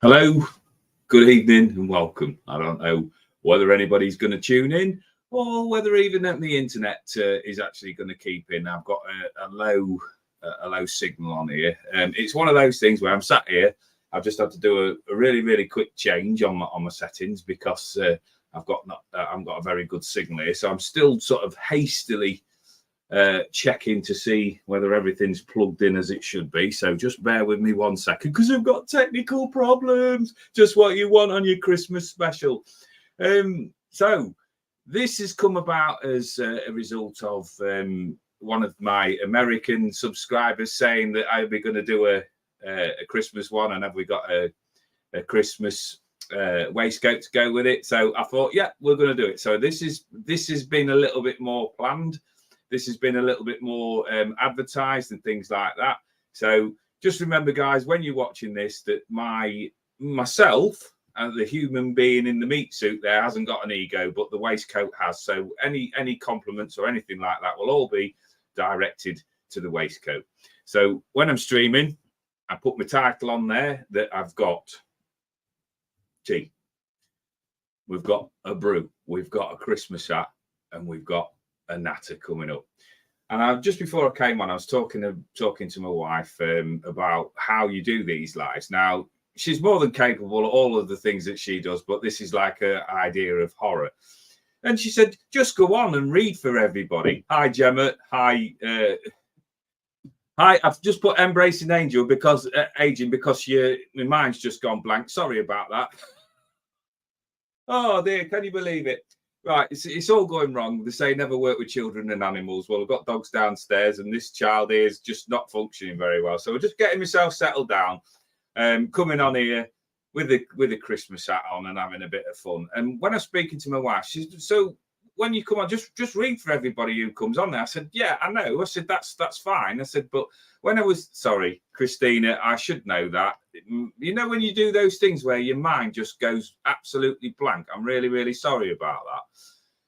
Hello, good evening, and welcome. I don't know whether anybody's going to tune in or whether even the internet is actually going to keep in. I've got a low signal on here. It's one of those things where I'm sat here. I've just had to do a really quick change on my settings because I've got a very good signal here. So I'm still sort of hastily checking to see whether everything's plugged in as it should be. So just bear with me 1 second because I've got technical problems. Just what you want on your Christmas special. So this has come about as a result of one of my American subscribers saying that I'll be going to do a Christmas one, and have we got a Christmas waistcoat to go with it? So I thought, yeah, we're going to do it. So this has been a little bit more planned. This has been a little bit more advertised and things like that. So just remember, guys, when you're watching this, that myself and the human being in the meat suit there hasn't got an ego, but the waistcoat has. So any compliments or anything like that will all be directed to the waistcoat. So when I'm streaming, I put my title on there that I've got tea. We've got a brew. We've got a Christmas hat, and we've got a natter coming up. And just before I came on, I was talking to my wife about how you do these lives. Now, she's more than capable of all of the things that she does, but this is like an idea of horror. And she said, just go on and read for everybody. Hi, Gemma. Hi. Hi, I've just put Embracing Angel because aging, because my mind's just gone blank. Sorry about that. Oh dear, can you believe it? Right, it's all going wrong. They say never work with children and animals. Well, I've got dogs downstairs, and this child here is just not functioning very well. So we're just getting myself settled down, coming on here with a Christmas hat on and having a bit of fun. And when I'm speaking to my wife, she's so when you come on, just read for everybody who comes on there. I said, yeah, I know. I said that's fine. I said, but when I was sorry, Christina, I should know that. You know, when you do those things where your mind just goes absolutely blank. I'm really sorry about that.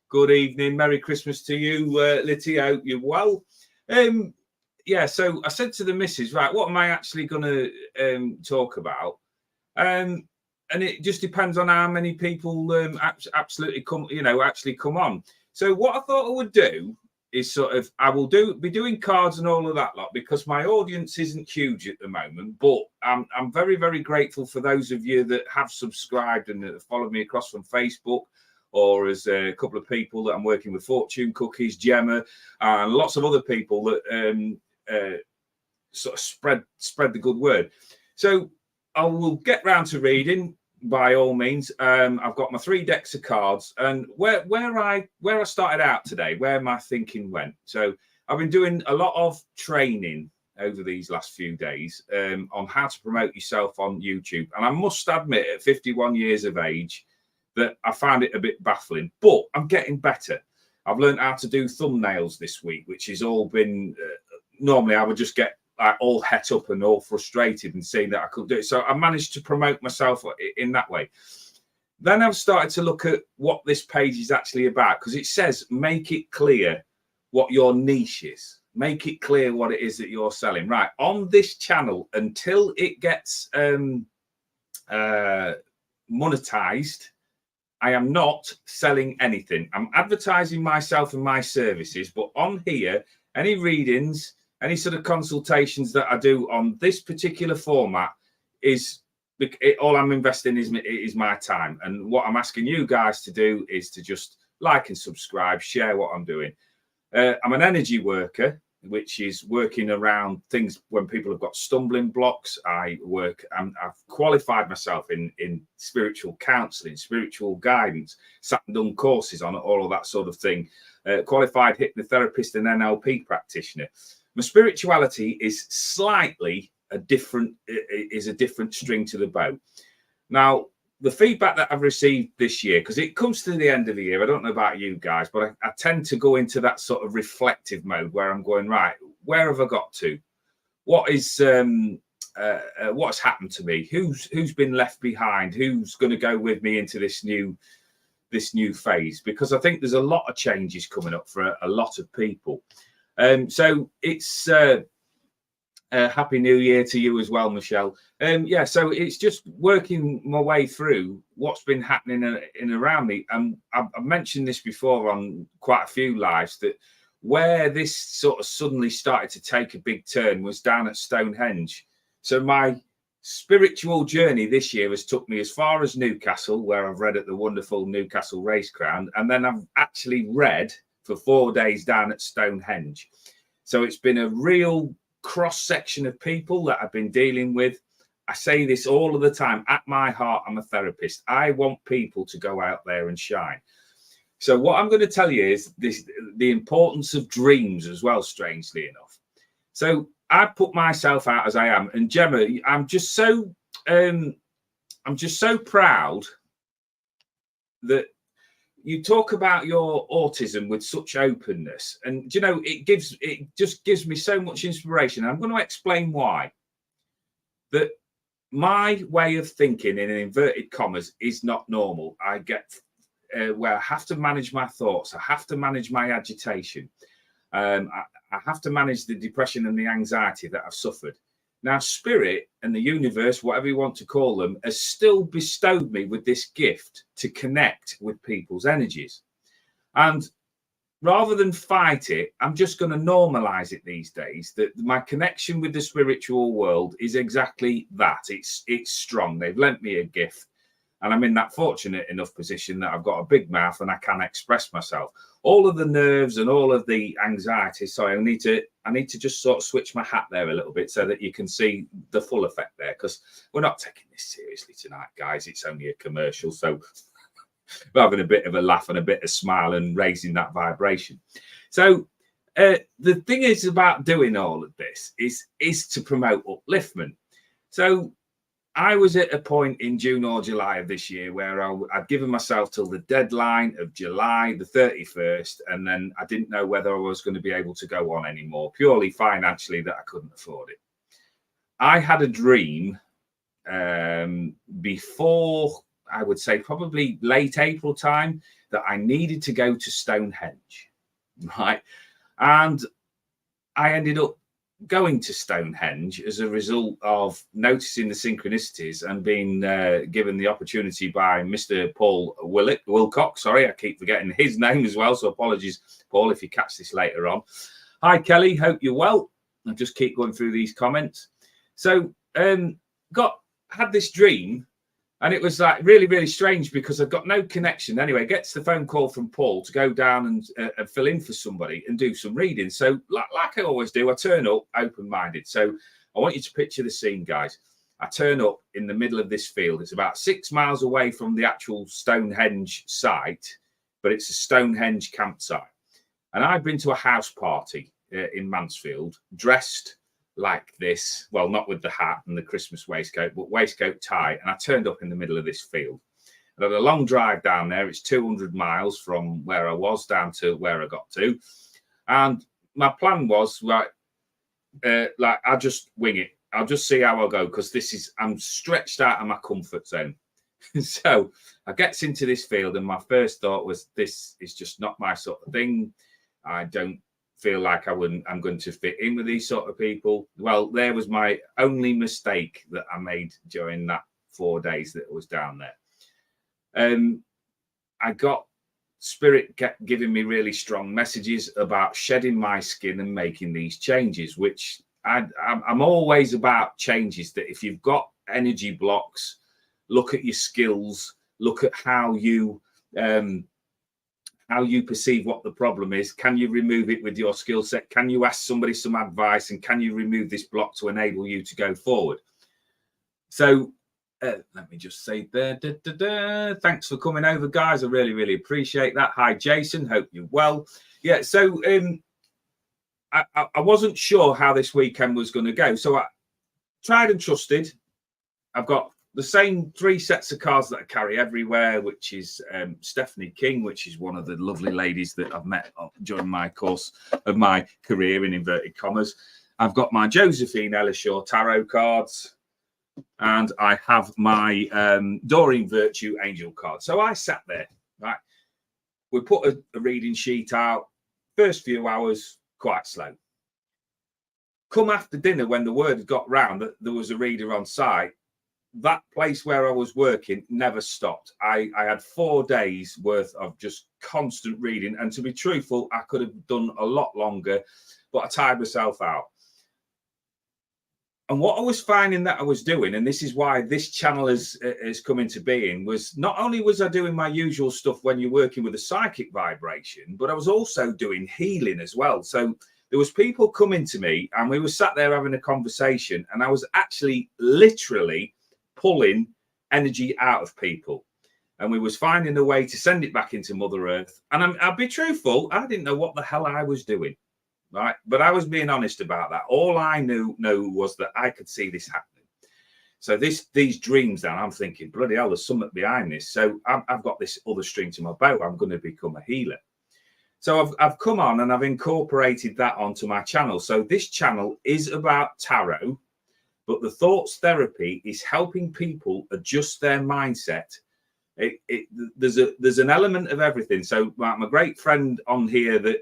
Good evening, Merry Christmas to you, Litty. I hope you're well. Yeah, so I said to the missus, right, what am I actually going to talk about? And it just depends on how many people actually come on. So what I thought I would do is sort of, I will be doing cards and all of that lot, because my audience isn't huge at the moment, but I'm very grateful for those of you that have subscribed and that have followed me across from Facebook, or as a couple of people that I'm working with, Fortune Cookies, Gemma, and lots of other people that sort of spread the good word. So I will get round to reading by all means. I've got my 3 decks of cards, and where I started out today, where my thinking went. So I've been doing a lot of training over these last few days on how to promote yourself on YouTube. And I must admit, at 51 years of age, that I found it a bit baffling, but I'm getting better. I've learned how to do thumbnails this week, which has all been, normally I would just get all het up and all frustrated and saying that I couldn't do it. So I managed to promote myself in that way. Then I've started to look at what this page is actually about, because it says, make it clear what your niche is. Make it clear what it is that you're selling. Right, on this channel, until it gets monetized, I am not selling anything. I'm advertising myself and my services, but on here, any readings, any sort of consultations that I do on this particular format is all I'm investing is my time. And what I'm asking you guys to do is to just like and subscribe, share what I'm doing. I'm an energy worker, which is working around things when people have got stumbling blocks. I've qualified myself in spiritual counseling, spiritual guidance, sat and done courses on all of that sort of thing. Qualified hypnotherapist and NLP practitioner. My spirituality is slightly a different string to the bow. Now, the feedback that I've received this year, because it comes to the end of the year, I don't know about you guys, but I tend to go into that sort of reflective mode where I'm going, right, where have I got to? What's happened to me? Who's been left behind? Who's going to go with me into this new phase? Because I think there's a lot of changes coming up for a lot of people. So it's Happy New Year to you as well, Michelle. Yeah, so it's just working my way through what's been happening in around me. And I've mentioned this before on quite a few lives, that where this sort of suddenly started to take a big turn was down at Stonehenge. So my spiritual journey this year has took me as far as Newcastle, where I've read at the wonderful Newcastle Race Ground, and then I've actually read for 4 days down at Stonehenge. So it's been a real cross section of people that I've been dealing with. I say this all of the time. At my heart, I'm a therapist. I want people to go out there and shine. So what I'm going to tell you is the importance of dreams as well, strangely enough. So I put myself out as I am, and Gemma, I'm just so proud that you talk about your autism with such openness, and you know, it just gives me so much inspiration. I'm going to explain why. That my way of thinking, in inverted commas, is not normal. I get where I have to manage my thoughts, I have to manage my agitation, I have to manage the depression and the anxiety that I've suffered. Now, spirit and the universe, whatever you want to call them, has still bestowed me with this gift to connect with people's energies. And rather than fight it, I'm just going to normalize it these days, that my connection with the spiritual world is exactly that. It's strong. They've lent me a gift. And I'm in that fortunate enough position that I've got a big mouth and I can express myself. All of the nerves and all of the anxiety. Sorry, I need to just sort of switch my hat there a little bit so that you can see the full effect there, because we're not taking this seriously tonight, guys. It's only a commercial. So we're having a bit of a laugh and a bit of smile and raising that vibration. So the thing is about doing all of this is to promote upliftment. So I was at a point in June or July of this year where I'd given myself till the deadline of July the 31st, and then I didn't know whether I was going to be able to go on anymore, purely financially, that I couldn't afford it. I had a dream before, I would say probably late April time, that I needed to go to Stonehenge, right? And I ended up going to Stonehenge as a result of noticing the synchronicities and being given the opportunity by Mr. Paul Wilcox. Sorry, I keep forgetting his name as well, so apologies, Paul, if you catch this later on. Hi, Kelly, hope you're well. I'll just keep going through these comments. So had this dream, and it was like really, really strange because I've got no connection. Anyway, gets the phone call from Paul to go down and fill in for somebody and do some reading. So like I always do, I turn up open-minded. So I want you to picture the scene, guys. I turn up in the middle of this field. It's about 6 miles away from the actual Stonehenge site, but it's a Stonehenge campsite. And I've been to a house party in Mansfield, dressed like this, well, not with the hat and the Christmas waistcoat, but waistcoat tie. And I turned up in the middle of this field. I had a long drive down there. It's 200 miles from where I was down to where I got to. And my plan was, like I'll just wing it. I'll just see how I go, because I'm stretched out of my comfort zone. So I gets into this field, and my first thought was, this is just not my sort of thing. I don't feel like I'm going to fit in with these sort of people. Well, there was my only mistake that I made during that 4 days that I was down there. I got spirit giving me really strong messages about shedding my skin and making these changes, which I'm always about changes. That if you've got energy blocks, look at your skills, look at how you perceive what the problem is. Can you remove it with your skill set? Can you ask somebody some advice? And can you remove this block to enable you to go forward? So let me just say there, thanks for coming over, guys. I really, really appreciate that. Hi, Jason. Hope you're well. Yeah, so I wasn't sure how this weekend was going to go. So I tried and trusted. I've got the same 3 sets of cards that I carry everywhere, which is Stephanie King, which is one of the lovely ladies that I've met during my course of my career, in inverted commas. I've got my Josephine Ellishaw tarot cards, and I have my Doreen Virtue Angel card. So I sat there, right? We put a reading sheet out. First few hours, quite slow. come after dinner, when the word got round that there was a reader on site, that place where I was working never stopped. I had 4 days worth of just constant reading. And to be truthful, I could have done a lot longer, but I tired myself out. And what I was finding that I was doing, and this is why this channel has come into being, was not only was I doing my usual stuff when you're working with a psychic vibration, but I was also doing healing as well. So there was people coming to me and we were sat there having a conversation, and I was actually literally pulling energy out of people. And we was finding a way to send it back into Mother Earth. And I'll be truthful, I didn't know what the hell I was doing. Right, but I was being honest about that. All I knew was that I could see this happening. So these dreams, then I'm thinking, bloody hell, there's something behind this. So I've got this other string to my bow. I'm going to become a healer. So I've come on and I've incorporated that onto my channel. So this channel is about tarot, but the thoughts therapy is helping people adjust their mindset. There's an element of everything. So my great friend on here that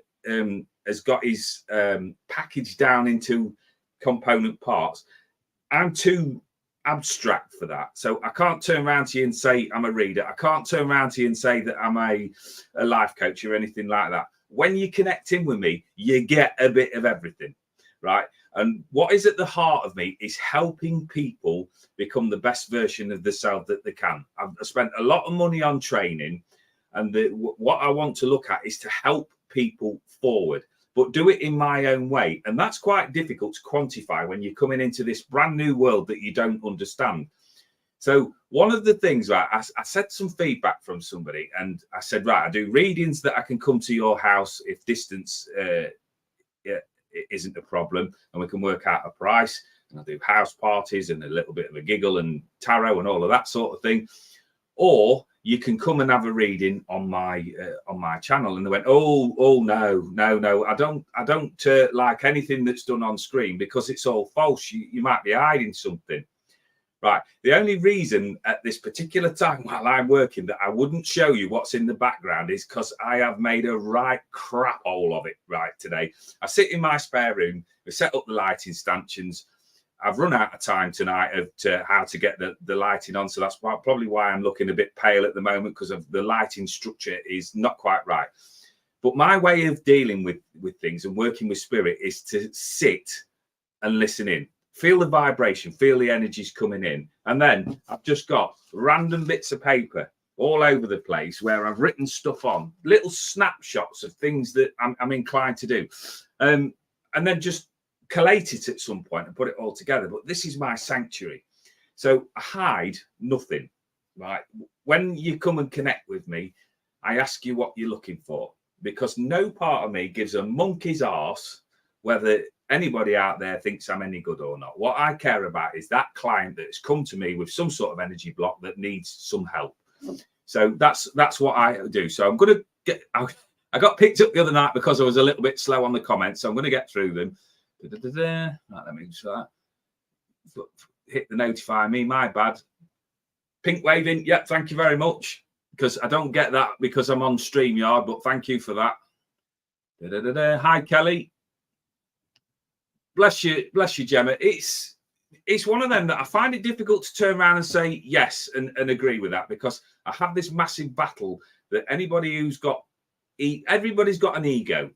has got his package down into component parts. I'm too abstract for that. So I can't turn around to you and say I'm a reader. I can't turn around to you and say that I'm a life coach or anything like that. When you connect in with me, you get a bit of everything, right? And what is at the heart of me is helping people become the best version of themselves that they can. I've spent a lot of money on training, and what I want to look at is to help people forward, but do it in my own way. And that's quite difficult to quantify when you're coming into this brand new world that you don't understand. So one of the things, right, I said some feedback from somebody, and I said, right, I do readings that I can come to your house if distance isn't a problem, and we can work out a price. And I do house parties and a little bit of a giggle and tarot and all of that sort of thing. Or you can come and have a reading on my channel. And they went, oh no, I don't like anything that's done on screen because it's all false. You might be hiding something. Right. The only reason at this particular time while I'm working that I wouldn't show you what's in the background is because I have made a right crap hole of it right today. I sit in my spare room, we set up the lighting stanchions. I've run out of time tonight to how to get the lighting on. So that's probably why I'm looking a bit pale at the moment, because of the lighting structure is not quite right. But my way of dealing with things and working with spirit is to sit and listen in. Feel the vibration, feel the energies coming in. And then I've just got random bits of paper all over the place where I've written stuff on, little snapshots of things that I'm inclined to do. And then just collate it at some point and put it all together. But this is my sanctuary. So I hide nothing, right? When you come and connect with me, I ask you what you're looking for, because no part of me gives a monkey's arse whether anybody out there thinks I'm any good or not. What I care about is that client that's come to me with some sort of energy block that needs some help. So that's what I do. So I'm going to get, I got picked up the other night because I was a little bit slow on the comments. So I'm going to get through them. Right, let me just hit the notify me, my bad. Pink waving, yeah, thank you very much, because I don't get that because I'm on StreamYard, but thank you for that. Hi, Kelly. Bless you, Gemma. It's one of them that I find it difficult to turn around and say yes and agree with that, because I have this massive battle that everybody's got an ego,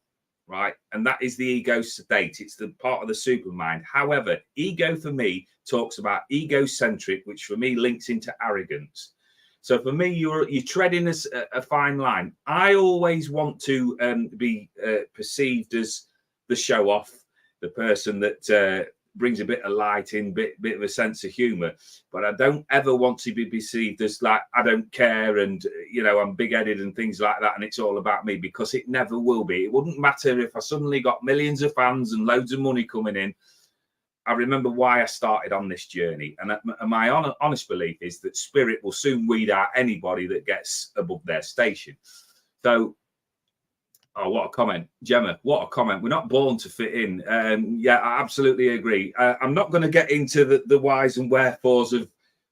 right? And that is the ego state. It's the part of the supermind. However, ego for me talks about egocentric, which for me links into arrogance. So for me, you're treading a fine line. I always want to be perceived as the show off, the person that brings a bit of light in, bit of a sense of humor. But I don't ever want to be perceived as like, I don't care, and I'm big-headed and things like that, and it's all about me, because it never will be. It wouldn't matter if I suddenly got millions of fans and loads of money coming in. I remember why I started on this journey, and my honest belief is that spirit will soon weed out anybody that gets above their station. So, oh, what a comment, Gemma, what a comment. We're not born to fit in. Yeah, I absolutely agree. I'm not going to get into the whys and wherefores of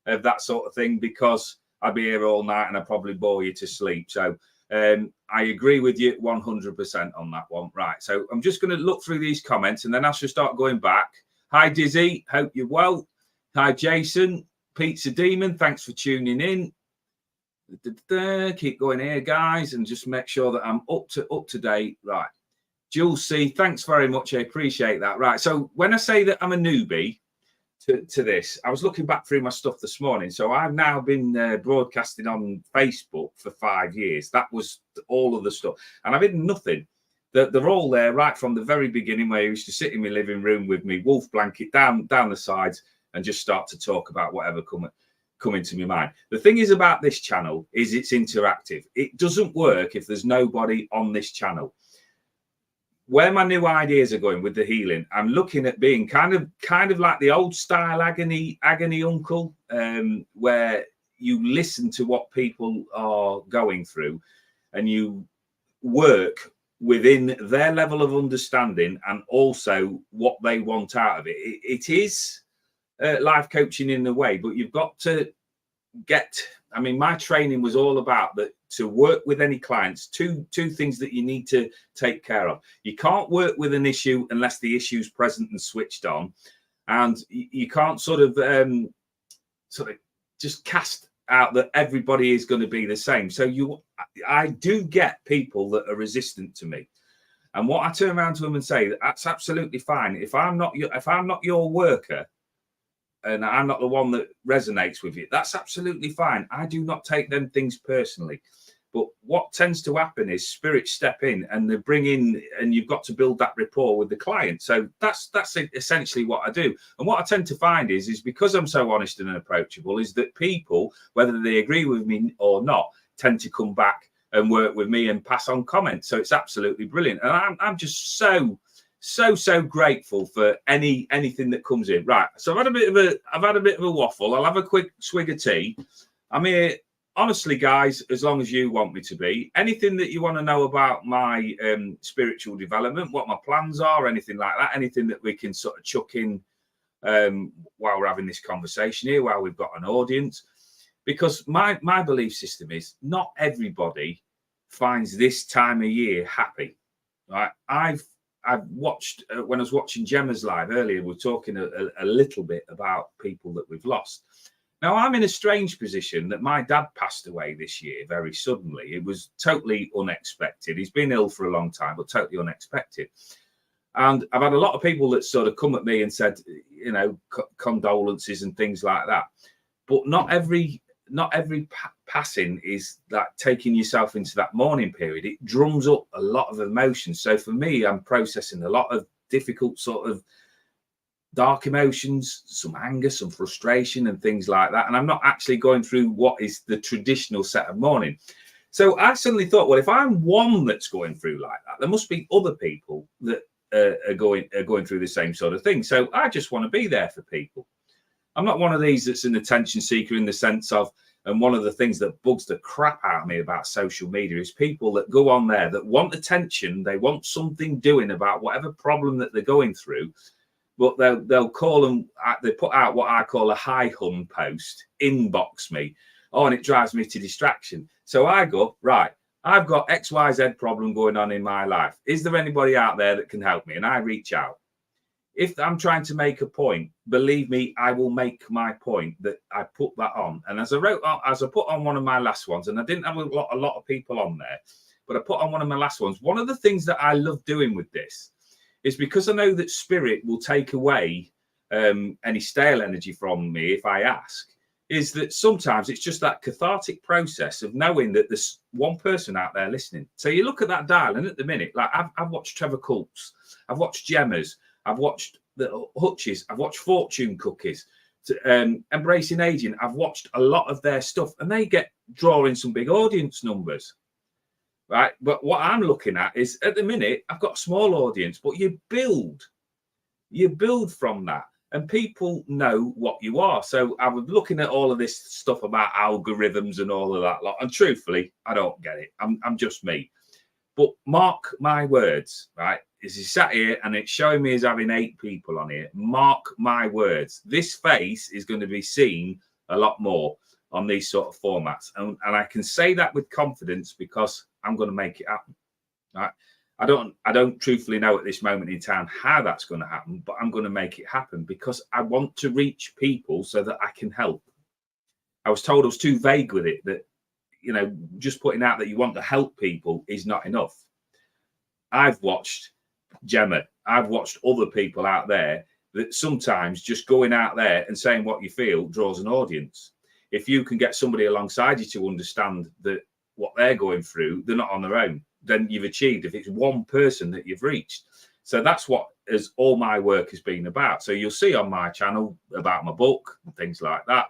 that sort of thing, because I'd be here all night and I'd probably bore you to sleep. So I agree with you 100% on that one. Right. So I'm just going to look through these comments and then I shall start going back. Hi, Dizzy. Hope you're well. Hi, Jason. Pizza Demon. Thanks for tuning in. Keep going here, guys, and just make sure that I'm up to date. Right. Jules C. Thanks very much. I appreciate that. Right. So when I say that I'm a newbie to this, I was looking back through my stuff this morning. So I've now been broadcasting on Facebook for 5 years. That was all of the stuff, and I've hidden nothing. They're all there right from the very beginning, where I used to sit in my living room with me wolf blanket down the sides and just start to talk about whatever come into my mind. The thing is about this channel is it's interactive. It doesn't work if there's nobody on this channel. Where my new ideas are going with the healing, I'm looking at being kind of like the old style agony uncle, where you listen to what people are going through and you work within their level of understanding and also what they want out of it. It is life coaching in a way, but you've got to I mean, my training was all about that. To work with any clients, two things that you need to take care of. You can't work with an issue unless the issue is present and switched on, and you can't sort of just cast out that everybody is going to be the same. So I do get people that are resistant to me, and what I turn around to them and say, that's absolutely fine. If I'm not your worker, and I'm not the one that resonates with you, that's absolutely fine. I do not take them things personally. But what tends to happen is spirits step in and they bring in, and you've got to build that rapport with the client. So that's essentially what I do. And what I tend to find is because I'm so honest and approachable, is that people, whether they agree with me or not, tend to come back and work with me and pass on comments. So it's absolutely brilliant. And I'm just so grateful for anything that comes in. Right. So I've had a bit of a waffle. I'll have a quick swig of tea. I'm here, honestly, guys, as long as you want me to be. Anything that you want to know about my spiritual development, what my plans are, anything like that, anything that we can sort of chuck in while we're having this conversation here, while we've got an audience. Because my belief system is not everybody finds this time of year happy. Right. I've watched, when I was watching Gemma's live earlier, we're talking a little bit about people that we've lost. Now, I'm in a strange position that my dad passed away this year very suddenly. It was totally unexpected. He's been ill for a long time, but totally unexpected. And I've had a lot of people that sort of come at me and said, you know, condolences and things like that. But not every passing is like taking yourself into that mourning period. It drums up a lot of emotions. So for me, I'm processing a lot of difficult sort of dark emotions, some anger, some frustration and things like that. And I'm not actually going through what is the traditional set of mourning. So I suddenly thought, well, if I'm one that's going through like that, there must be other people that are going through the same sort of thing. So I just want to be there for people. I'm not one of these that's an attention seeker in the sense of, and one of the things that bugs the crap out of me about social media is people that go on there that want attention. They want something doing about whatever problem that they're going through, but they'll call them, they put out what I call a hi hun post, inbox me. Oh, and it drives me to distraction. So I go, right, I've got XYZ problem going on in my life. Is there anybody out there that can help me? And I reach out. If I'm trying to make a point, believe me, I will make my point that I put that on. And as I put on one of my last ones, and I didn't have a lot of people on there, but I put on one of my last ones. One of the things that I love doing with this is because I know that spirit will take away any stale energy from me if I ask, is that sometimes it's just that cathartic process of knowing that there's one person out there listening. So you look at that dial, and at the minute, like I've watched Trevor Culp's, I've watched Gemma's, I've watched the Hutches, I've watched Fortune Cookies, Embracing Aging. I've watched a lot of their stuff, and they get drawing some big audience numbers, right? But what I'm looking at is, at the minute, I've got a small audience, but you build from that, and people know what you are. So I was looking at all of this stuff about algorithms and all of that lot, and truthfully, I don't get it. I'm just me. But mark my words, right? Is he sat here and it's showing me as having 8 people on here. Mark my words. This face is going to be seen a lot more. on these sort of formats. And I can say that with confidence because I'm going to make it happen. Right? I don't truthfully know at this moment in time how that's going to happen, but I'm going to make it happen because I want to reach people so that I can help. I was told I was too vague with it, that, you know, just putting out that you want to help people is not enough. I've watched Gemma, I've watched other people out there that sometimes just going out there and saying what you feel draws an audience. If you can get somebody alongside you to understand that what they're going through, they're not on their own, then you've achieved. If it's one person that you've reached. So that's what as all my work has been about. So you'll see on my channel about my book and things like that.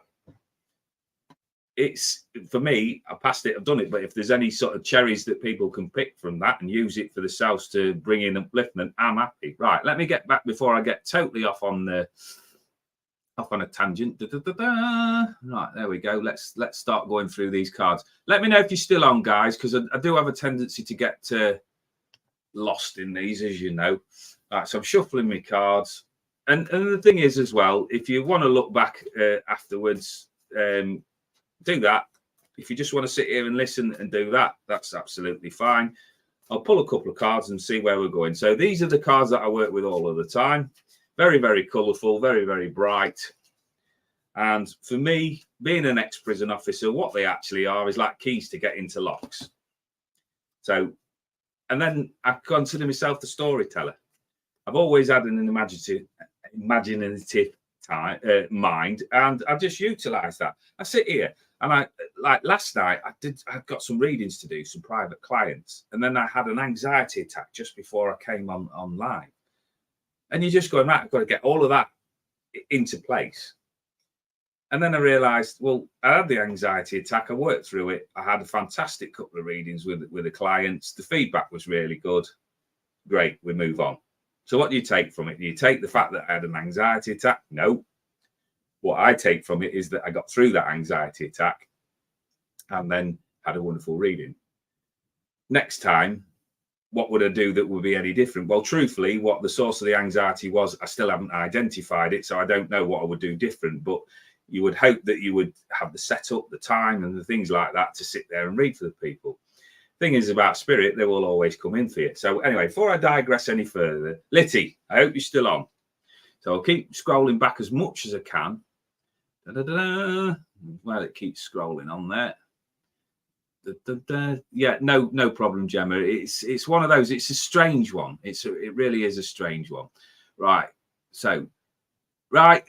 It's, for me, I passed it, I've done it. But if there's any sort of cherries that people can pick from that and use it for themselves to bring in upliftment, I'm happy. Right, let me get back before I get totally off on a tangent. Right, there we go. Let's start going through these cards. Let me know if you're still on, guys, because I do have a tendency to get lost in these, as you know. Right, so I'm shuffling my cards, and the thing is as well, if you want to look back afterwards, do that. If you just want to sit here and listen and do that, that's absolutely fine. I'll pull a couple of cards and see where we're going. So these are the cards that I work with all of the time. Very, very colourful, very, very bright. And for me, being an ex-prison officer, what they actually are is like keys to get into locks. So, and then I consider myself the storyteller. I've always had an imaginative mind, and I just utilise that. I sit here, and I, like last night, I got some readings to do, some private clients, and then I had an anxiety attack just before I came on live. And you're just going, right, I've got to get all of that into place. And then I realised, well, I had the anxiety attack. I worked through it. I had a fantastic couple of readings with the clients. The feedback was really good. Great, we move on. So what do you take from it? Do you take the fact that I had an anxiety attack? No. What I take from it is that I got through that anxiety attack and then had a wonderful reading. Next time, what would I do that would be any different? Well, truthfully, what the source of the anxiety was, I still haven't identified it, so I don't know what I would do different. But you would hope that you would have the setup, the time, and the things like that to sit there and read for the people. Thing is about spirit, they will always come in for you. So anyway, before I digress any further, Litty, I hope you're still on. So I'll keep scrolling back as much as I can. Well, it keeps scrolling on there. Yeah, no problem, Gemma. It's one of those. It's a strange one. It really is a strange one. Right. So, right.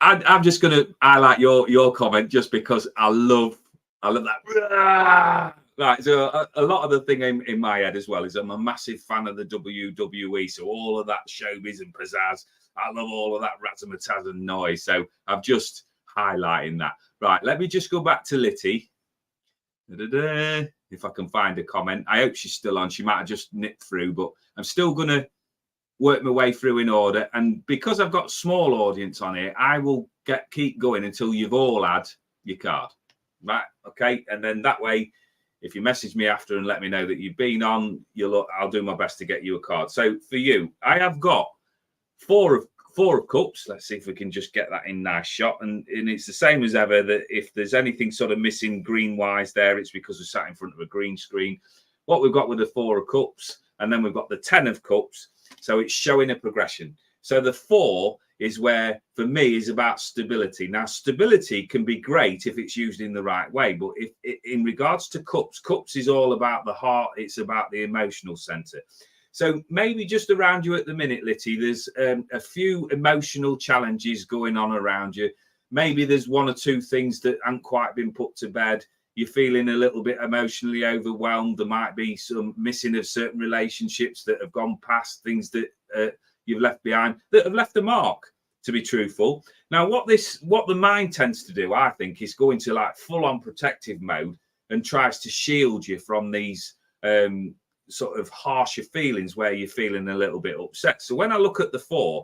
I'm just going to highlight your comment just because I love that. Right. So a lot of the thing in my head as well is I'm a massive fan of the WWE. So all of that showbiz and pizzazz. I love all of that razzmatazz and noise. So I'm just highlighting that. Right. Let me just go back to Litty. If I can find a comment. I hope she's still on. She might have just nipped through, but I'm still going to work my way through in order. And because I've got small audience on here, I will keep going until you've all had your card. Right? Okay. And then that way, if you message me after and let me know that you've been on, I'll do my best to get you a card. So for you, I have got four of cups. Let's see if we can just get that in nice shot. And it's the same as ever, that if there's anything sort of missing green wise there, it's because we're sat in front of a green screen. What we've got with the 4 of cups, and then we've got the 10 of cups. So it's showing a progression. So the 4 is where, for me, is about stability. Now, stability can be great if it's used in the right way. But if in regards to cups is all about the heart. It's about the emotional center. So maybe just around you at the minute, Litty, there's a few emotional challenges going on around you. Maybe there's 1 or 2 things that haven't quite been put to bed. You're feeling a little bit emotionally overwhelmed. There might be some missing of certain relationships that have gone past, things that you've left behind that have left a mark, to be truthful. Now, what the mind tends to do, I think, is go into like full-on protective mode and tries to shield you from these sort of harsher feelings where you're feeling a little bit upset. So when I look at the 4,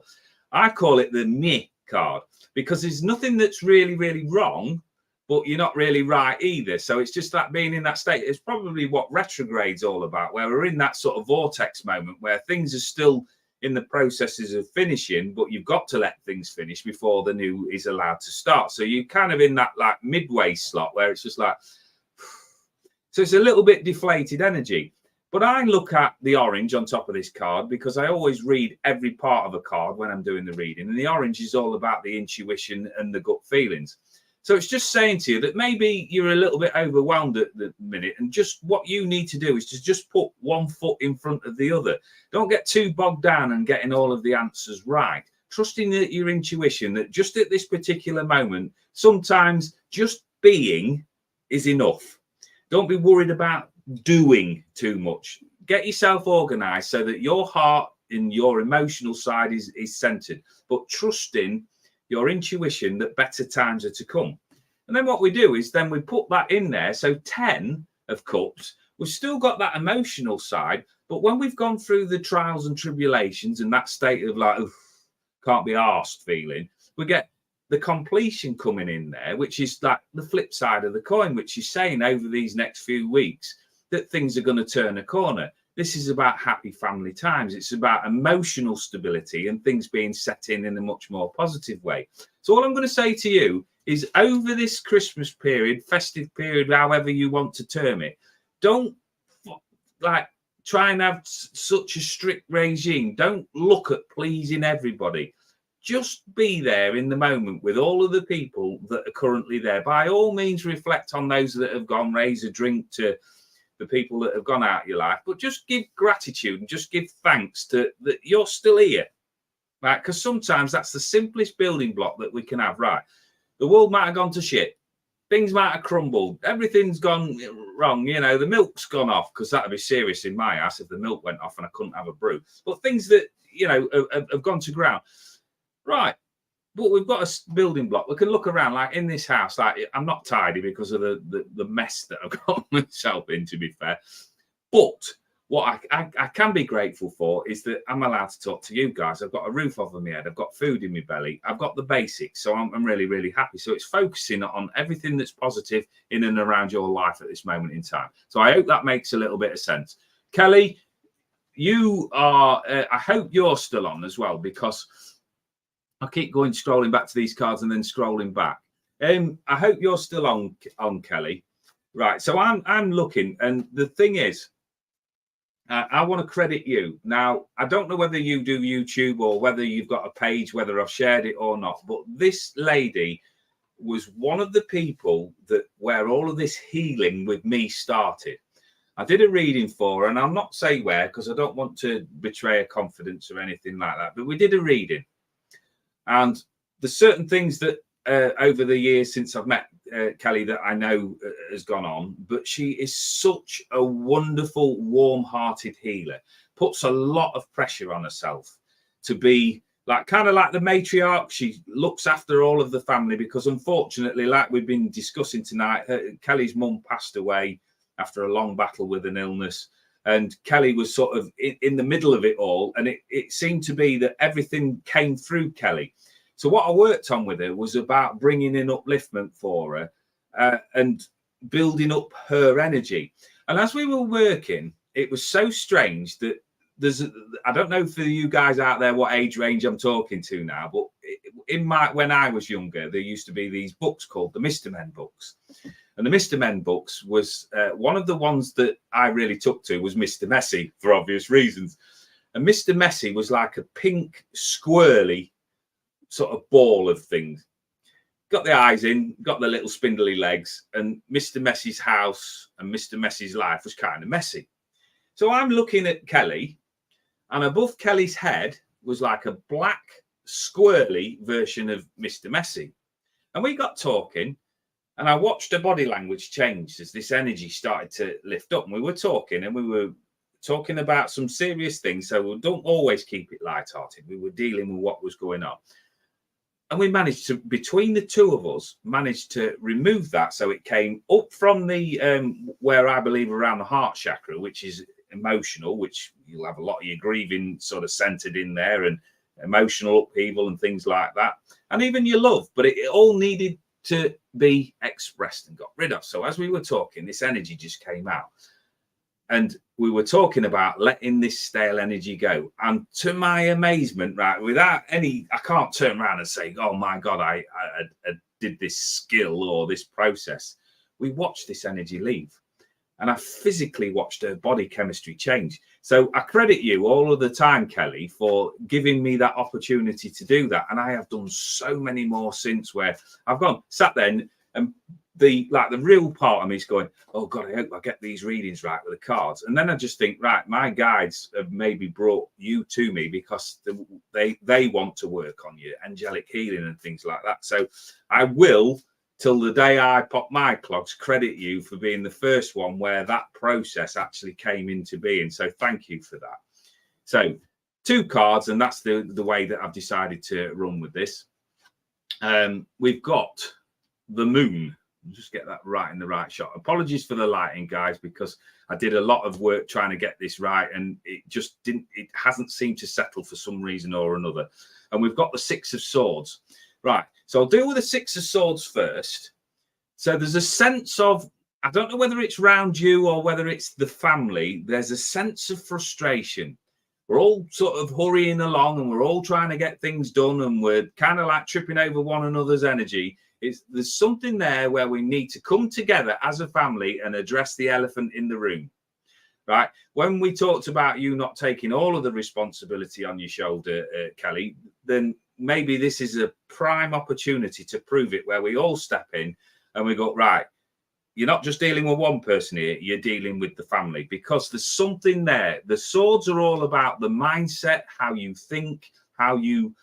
I call it the me card, because there's nothing that's really, really wrong, but you're not really right either. So it's just that being in that state. It's probably what retrograde's all about, where we're in that sort of vortex moment where things are still in the processes of finishing, but you've got to let things finish before the new is allowed to start. So you're kind of in that like midway slot where it's just like, so it's a little bit deflated energy. But I look at the orange on top of this card because I always read every part of a card when I'm doing the reading. And the orange is all about the intuition and the gut feelings. So it's just saying to you that maybe you're a little bit overwhelmed at the minute. And just what you need to do is to just put one foot in front of the other. Don't get too bogged down and getting all of the answers right. Trusting that your intuition, that just at this particular moment, sometimes just being is enough. Don't be worried about doing too much. Get yourself organized so that your heart and your emotional side is centered, but trusting your intuition that better times are to come. And then what we do is then we put that in there. So 10 of cups, we've still got that emotional side, but when we've gone through the trials and tribulations and that state of like, can't be arsed feeling, we get the completion coming in there, which is like the flip side of the coin, which is saying over these next few weeks that things are going to turn a corner. This is about happy family times. It's about emotional stability and things being set in a much more positive way. So all I'm going to say to you is over this Christmas period, festive period, however you want to term it, don't like try and have such a strict regime. Don't look at pleasing everybody. Just be there in the moment with all of the people that are currently there. By all means, reflect on those that have gone, raise a drink to the people that have gone out of your life, but just give gratitude and just give thanks to that you're still here, right? Because sometimes that's the simplest building block that we can have, right? The world might have gone to shit. Things might have crumbled. Everything's gone wrong. You know, the milk's gone off, because that'd be serious in my house if the milk went off and I couldn't have a brew. But things that, you know, have gone to ground. Right. But we've got a building block. We can look around, like in this house, like I'm not tidy because of the mess that I've got myself in, to be fair. But what I can be grateful for is that I'm allowed to talk to you guys. I've got a roof over my head. I've got food in my belly. I've got the basics. So I'm really, really happy. So it's focusing on everything that's positive in and around your life at this moment in time. So I hope that makes a little bit of sense. Kelly, you are, I hope you're still on as well, because I keep going scrolling back to these cards and then scrolling back. I hope you're still on Kelly. Right. So I'm looking, and the thing is, I want to credit you. Now, I don't know whether you do YouTube or whether you've got a page, whether I've shared it or not, but this lady was one of the people that where all of this healing with me started. I did a reading for her, and I'll not say where because I don't want to betray her confidence or anything like that, but we did a reading. And there's certain things that over the years since I've met Kelly that I know has gone on, but she is such a wonderful, warm-hearted healer. Puts a lot of pressure on herself to be like kind of like the matriarch. She looks after all of the family because, unfortunately, like we've been discussing tonight, Kelly's mum passed away after a long battle with an illness. And Kelly was sort of in the middle of it all. And it seemed to be that everything came through Kelly. So what I worked on with her was about bringing in upliftment for her and building up her energy. And as we were working, it was so strange that I don't know for you guys out there what age range I'm talking to now, but when I was younger, there used to be these books called the Mr. Men books. And the Mr. Men books was one of the ones that I really took to was Mr. Messy for obvious reasons. And Mr. Messy was like a pink, squirrely sort of ball of things. Got the eyes in, got the little spindly legs, and Mr. Messy's house and Mr. Messy's life was kind of messy. So I'm looking at Kelly, and above Kelly's head was like a black, squirrely version of Mr. Messy. And we got talking. And I watched her body language change as this energy started to lift up. And we were talking about some serious things. So we don't always keep it lighthearted. We were dealing with what was going on. And we managed to, between the two of us, managed to remove that. So it came up from the, where I believe around the heart chakra, which is emotional, which you'll have a lot of your grieving sort of centered in there and emotional upheaval and things like that. And even your love. But it all needed to be expressed and got rid of. So as we were talking, this energy just came out. And we were talking about letting this stale energy go. And to my amazement, right, without any, I can't turn around and say, oh my God, I did this skill or this process. We watched this energy leave. And I physically watched her body chemistry change. So I credit you all of the time, Kelly, for giving me that opportunity to do that. And I have done so many more since, where I've gone, sat there, and the real part of me is going, oh God, I hope I get these readings right with the cards. And then I just think, right, my guides have maybe brought you to me because they want to work on you, angelic healing and things like that. So I will, till the day I pop my clogs, credit you for being the first one where that process actually came into being. So thank you for that. So 2 cards, and that's the way that I've decided to run with this. We've got the moon. Just get that right in the right shot. Apologies for the lighting, guys, because I did a lot of work trying to get this right, and it hasn't seemed to settle for some reason or another. And we've got the 6 of Swords. Right, so I'll deal with the 6 of Swords first. So there's a sense of, I don't know whether it's round you or whether it's the family, there's a sense of frustration. We're all sort of hurrying along and we're all trying to get things done, and we're kind of like tripping over one another's energy. There's something there where we need to come together as a family and address the elephant in the room. Right? When we talked about you not taking all of the responsibility on your shoulder, Kelly, then maybe this is a prime opportunity to prove it, where we all step in and we go, right, you're not just dealing with one person here, you're dealing with the family, because there's something there. The swords are all about the mindset, how you think, how you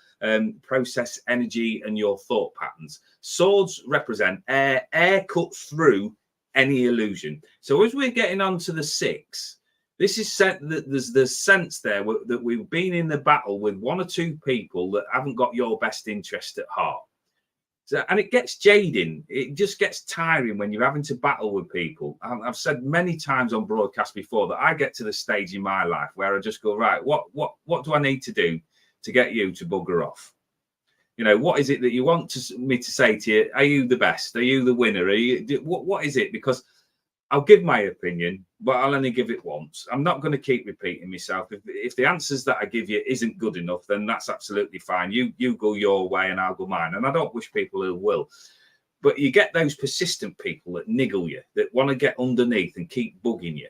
process energy and your thought patterns. Swords represent air. Air cuts through any illusion. So as we're getting on to the 6, this is set that there's the sense there that we've been in the battle with 1 or 2 people that haven't got your best interest at heart. So, and it gets jading. It just gets tiring when you're having to battle with people. I've said many times on broadcast before that I get to the stage in my life where I just go, right, what do I need to do to get you to bugger off? You know, what is it that you want me to say to you? Are you the best? Are you the winner? Are you, what is it? Because I'll give my opinion, but I'll only give it once. I'm not going to keep repeating myself. If the answers that I give you isn't good enough, then that's absolutely fine. You go your way and I'll go mine. And I don't wish people ill will. But you get those persistent people that niggle you, that want to get underneath and keep bugging you.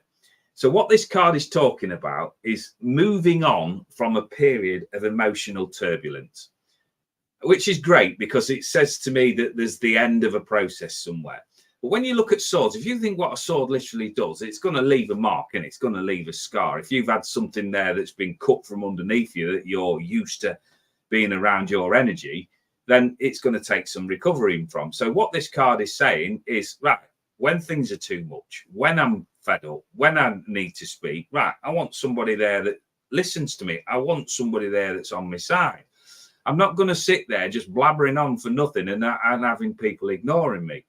So what this card is talking about is moving on from a period of emotional turbulence, which is great because it says to me that there's the end of a process somewhere. But when you look at swords, if you think what a sword literally does, it's going to leave a mark and it's going to leave a scar. If you've had something there that's been cut from underneath you that you're used to being around your energy, then it's going to take some recovering from. So what this card is saying is, right, when things are too much, when I'm fed up, when I need to speak, right, I want somebody there that listens to me. I want somebody there that's on my side. I'm not going to sit there just blabbering on for nothing and having people ignoring me.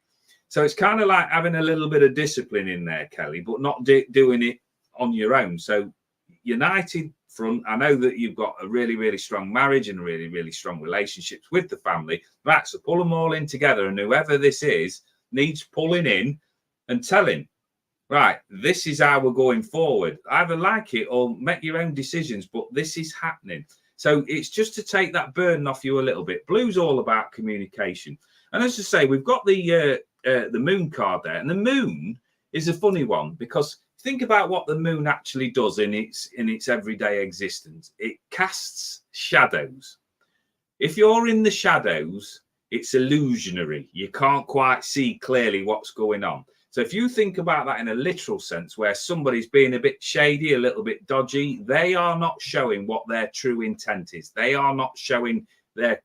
So it's kind of like having a little bit of discipline in there, Kelly, but not doing it on your own. So united front, I know that you've got a really, really strong marriage and really, really strong relationships with the family. Right, so pull them all in together, and whoever this is needs pulling in and telling, right, this is how we're going forward. Either like it or make your own decisions, but this is happening. So it's just to take that burden off you a little bit. Blue's all about communication. And as I say, we've got the moon card there, and the moon is a funny one because think about what the moon actually does in its everyday existence. It casts shadows. If you're in the shadows, it's illusionary. You can't quite see clearly what's going on. So if you think about that in a literal sense, where somebody's being a bit shady, a little bit dodgy, they are not showing what their true intent is. They are not showing their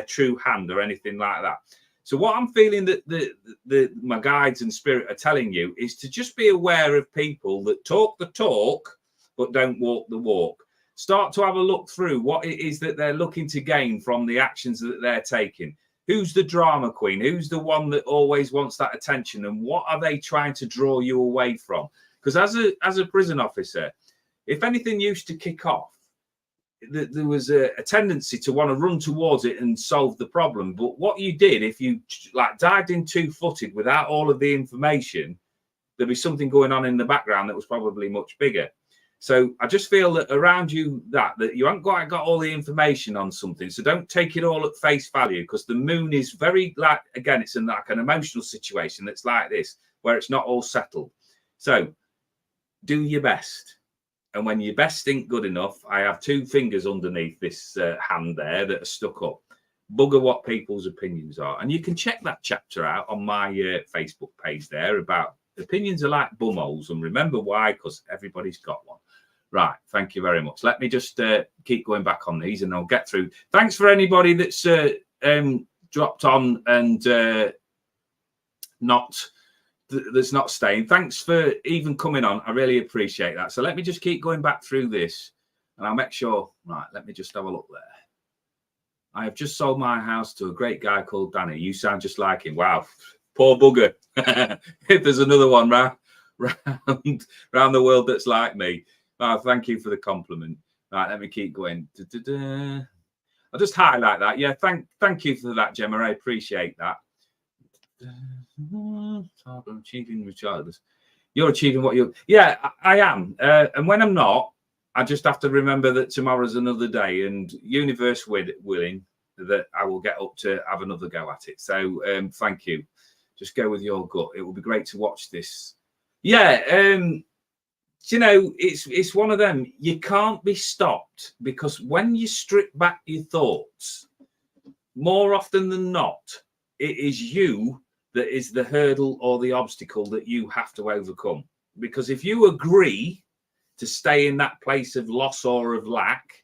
true hand or anything like that. So what I'm feeling that my guides and spirit are telling you is to just be aware of people that talk the talk, but don't walk the walk. Start to have a look through what it is that they're looking to gain from the actions that they're taking. Who's the drama queen? Who's the one that always wants that attention? And what are they trying to draw you away from? Because as a prison officer, if anything used to kick off, there was a tendency to want to run towards it and solve the problem. But what you did, if you like dived in 2-footed without all of the information, there'd be something going on in the background that was probably much bigger. So I just feel that around you that you haven't quite got all the information on something. So don't take it all at face value, because the moon is very, like, again, it's like an emotional situation that's like this, where it's not all settled. So do your best. And when your best ain't good enough, I have 2 fingers underneath this hand there that are stuck up. Bugger what people's opinions are. And you can check that chapter out on my Facebook page there about opinions are like bumholes. And remember why? Because everybody's got one. Right. Thank you very much. Let me just keep going back on these and I'll get through. Thanks for anybody that's dropped on and that's not staying. Thanks for even coming on. I really appreciate that. So let me just keep going back through this and I'll make sure. Right. Let me just have a look there. I have just sold my house to a great guy called Danny. You sound just like him. Wow. Poor bugger. If there's another one round the world that's like me. Oh, thank you for the compliment. Right, let me keep going. I'll just highlight that. Yeah, thank you for that, Gemma. I appreciate that. Achieving regardless. You're achieving what you. Yeah, I am. And when I'm not, I just have to remember that tomorrow's another day, and universe willing, that I will get up to have another go at it. So thank you. Just go with your gut. It will be great to watch this. Yeah. You know, it's one of them. You can't be stopped, because when you strip back your thoughts, more often than not, it is you that is the hurdle or the obstacle that you have to overcome. Because if you agree to stay in that place of loss or of lack,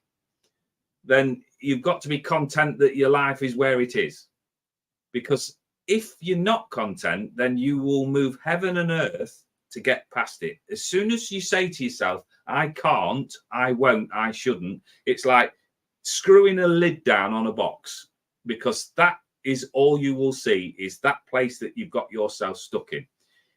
then you've got to be content that your life is where it is. Because if you're not content, then you will move heaven and earth to get past it. As soon as you say to yourself, I can't, I won't, I shouldn't, it's like screwing a lid down on a box, because that is all you will see, is that place that you've got yourself stuck in.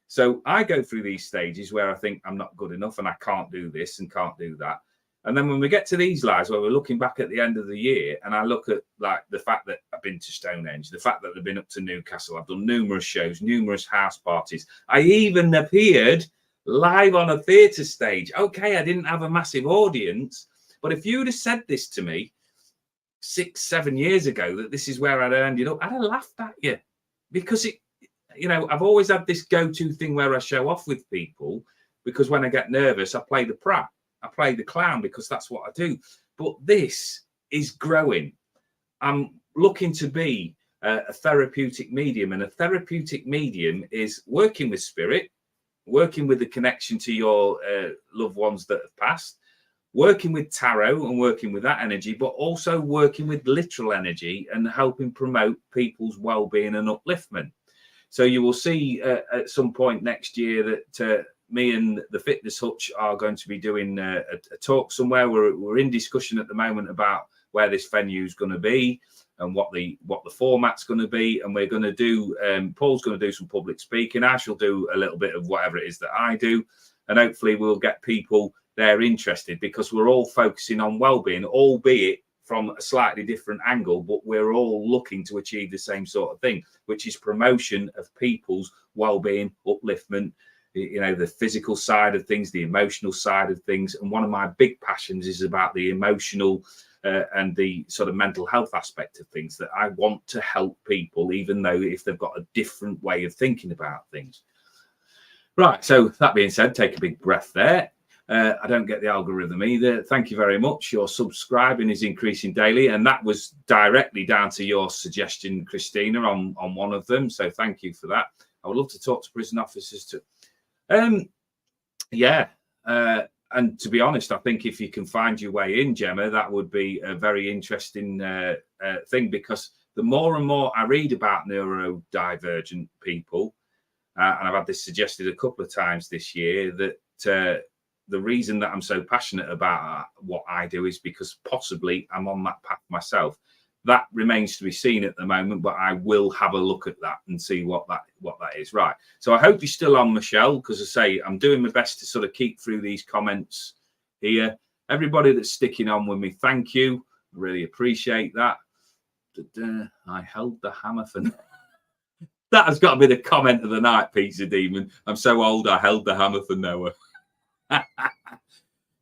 So I go through these stages where I think I'm not good enough and I can't do this and can't do that. And then when we get to these lives where we're looking back at the end of the year, and I look at like the fact that I've been to Stonehenge, the fact that I've been up to Newcastle, I've done numerous shows, numerous house parties. I even appeared live on a theatre stage. Okay, I didn't have a massive audience, but if you would have said this to me 6-7 years ago, that this is where I'd ended up, I'd have laughed at you, because it, you know, I've always had this go-to thing where I show off with people, because when I get nervous, I play the prat. I play the clown, because that's what I do. But this is growing. I'm looking to be a therapeutic medium, and a therapeutic medium is working with spirit, working with the connection to your loved ones that have passed, working with tarot and working with that energy, but also working with literal energy and helping promote people's well-being and upliftment. So you will see at some point next year that me and the Fitness Hutch are going to be doing a talk somewhere. We're in discussion at the moment about where this venue is going to be and what the format's going to be. And we're going to do, Paul's going to do some public speaking. I shall do a little bit of whatever it is that I do. And hopefully we'll get people there interested, because we're all focusing on well-being, albeit from a slightly different angle, but we're all looking to achieve the same sort of thing, which is promotion of people's well-being, upliftment, you know, the physical side of things, the emotional side of things. And one of my big passions is about the emotional and the sort of mental health aspect of things, that I want to help people, even though if they've got a different way of thinking about things. Right. So that being said, take a big breath there. I don't get the algorithm either. Thank you very much. Your subscribing is increasing daily, and that was directly down to your suggestion, Christina, on one of them. So thank you for that. I would love to talk to prison officers too. Yeah. And to be honest, I think if you can find your way in, Gemma, that would be a very interesting thing, because the more and more I read about neurodivergent people, and I've had this suggested a couple of times this year, that the reason that I'm so passionate about what I do is because possibly I'm on that path myself. That remains to be seen at the moment, but I will have a look at that and see what that is. Right. So I hope you're still on, Michelle, because I say I'm doing my best to sort of keep through these comments here. Everybody that's sticking on with me, thank you. I really appreciate that. I held the hammer for That has got to be the comment of the night, Pizza Demon. I'm so old, I held the hammer for Noah.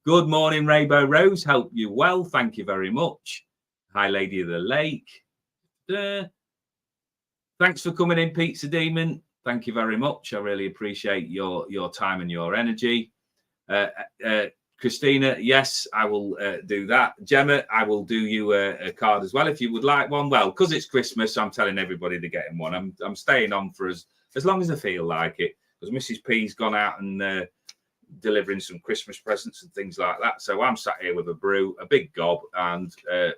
Good morning, Rainbow Rose. Hope you well. Thank you very much. Hi, Lady of the Lake. Thanks for coming in, Pizza Demon. Thank you very much. I really appreciate your time and your energy. Christina, yes, I will do that. Gemma, I will do you a card as well if you would like one. Well, because it's Christmas, I'm telling everybody they're getting one. I'm staying on for as long as I feel like it, because Mrs. P's gone out and delivering some Christmas presents and things like that. So I'm sat here with a brew, a big gob, and a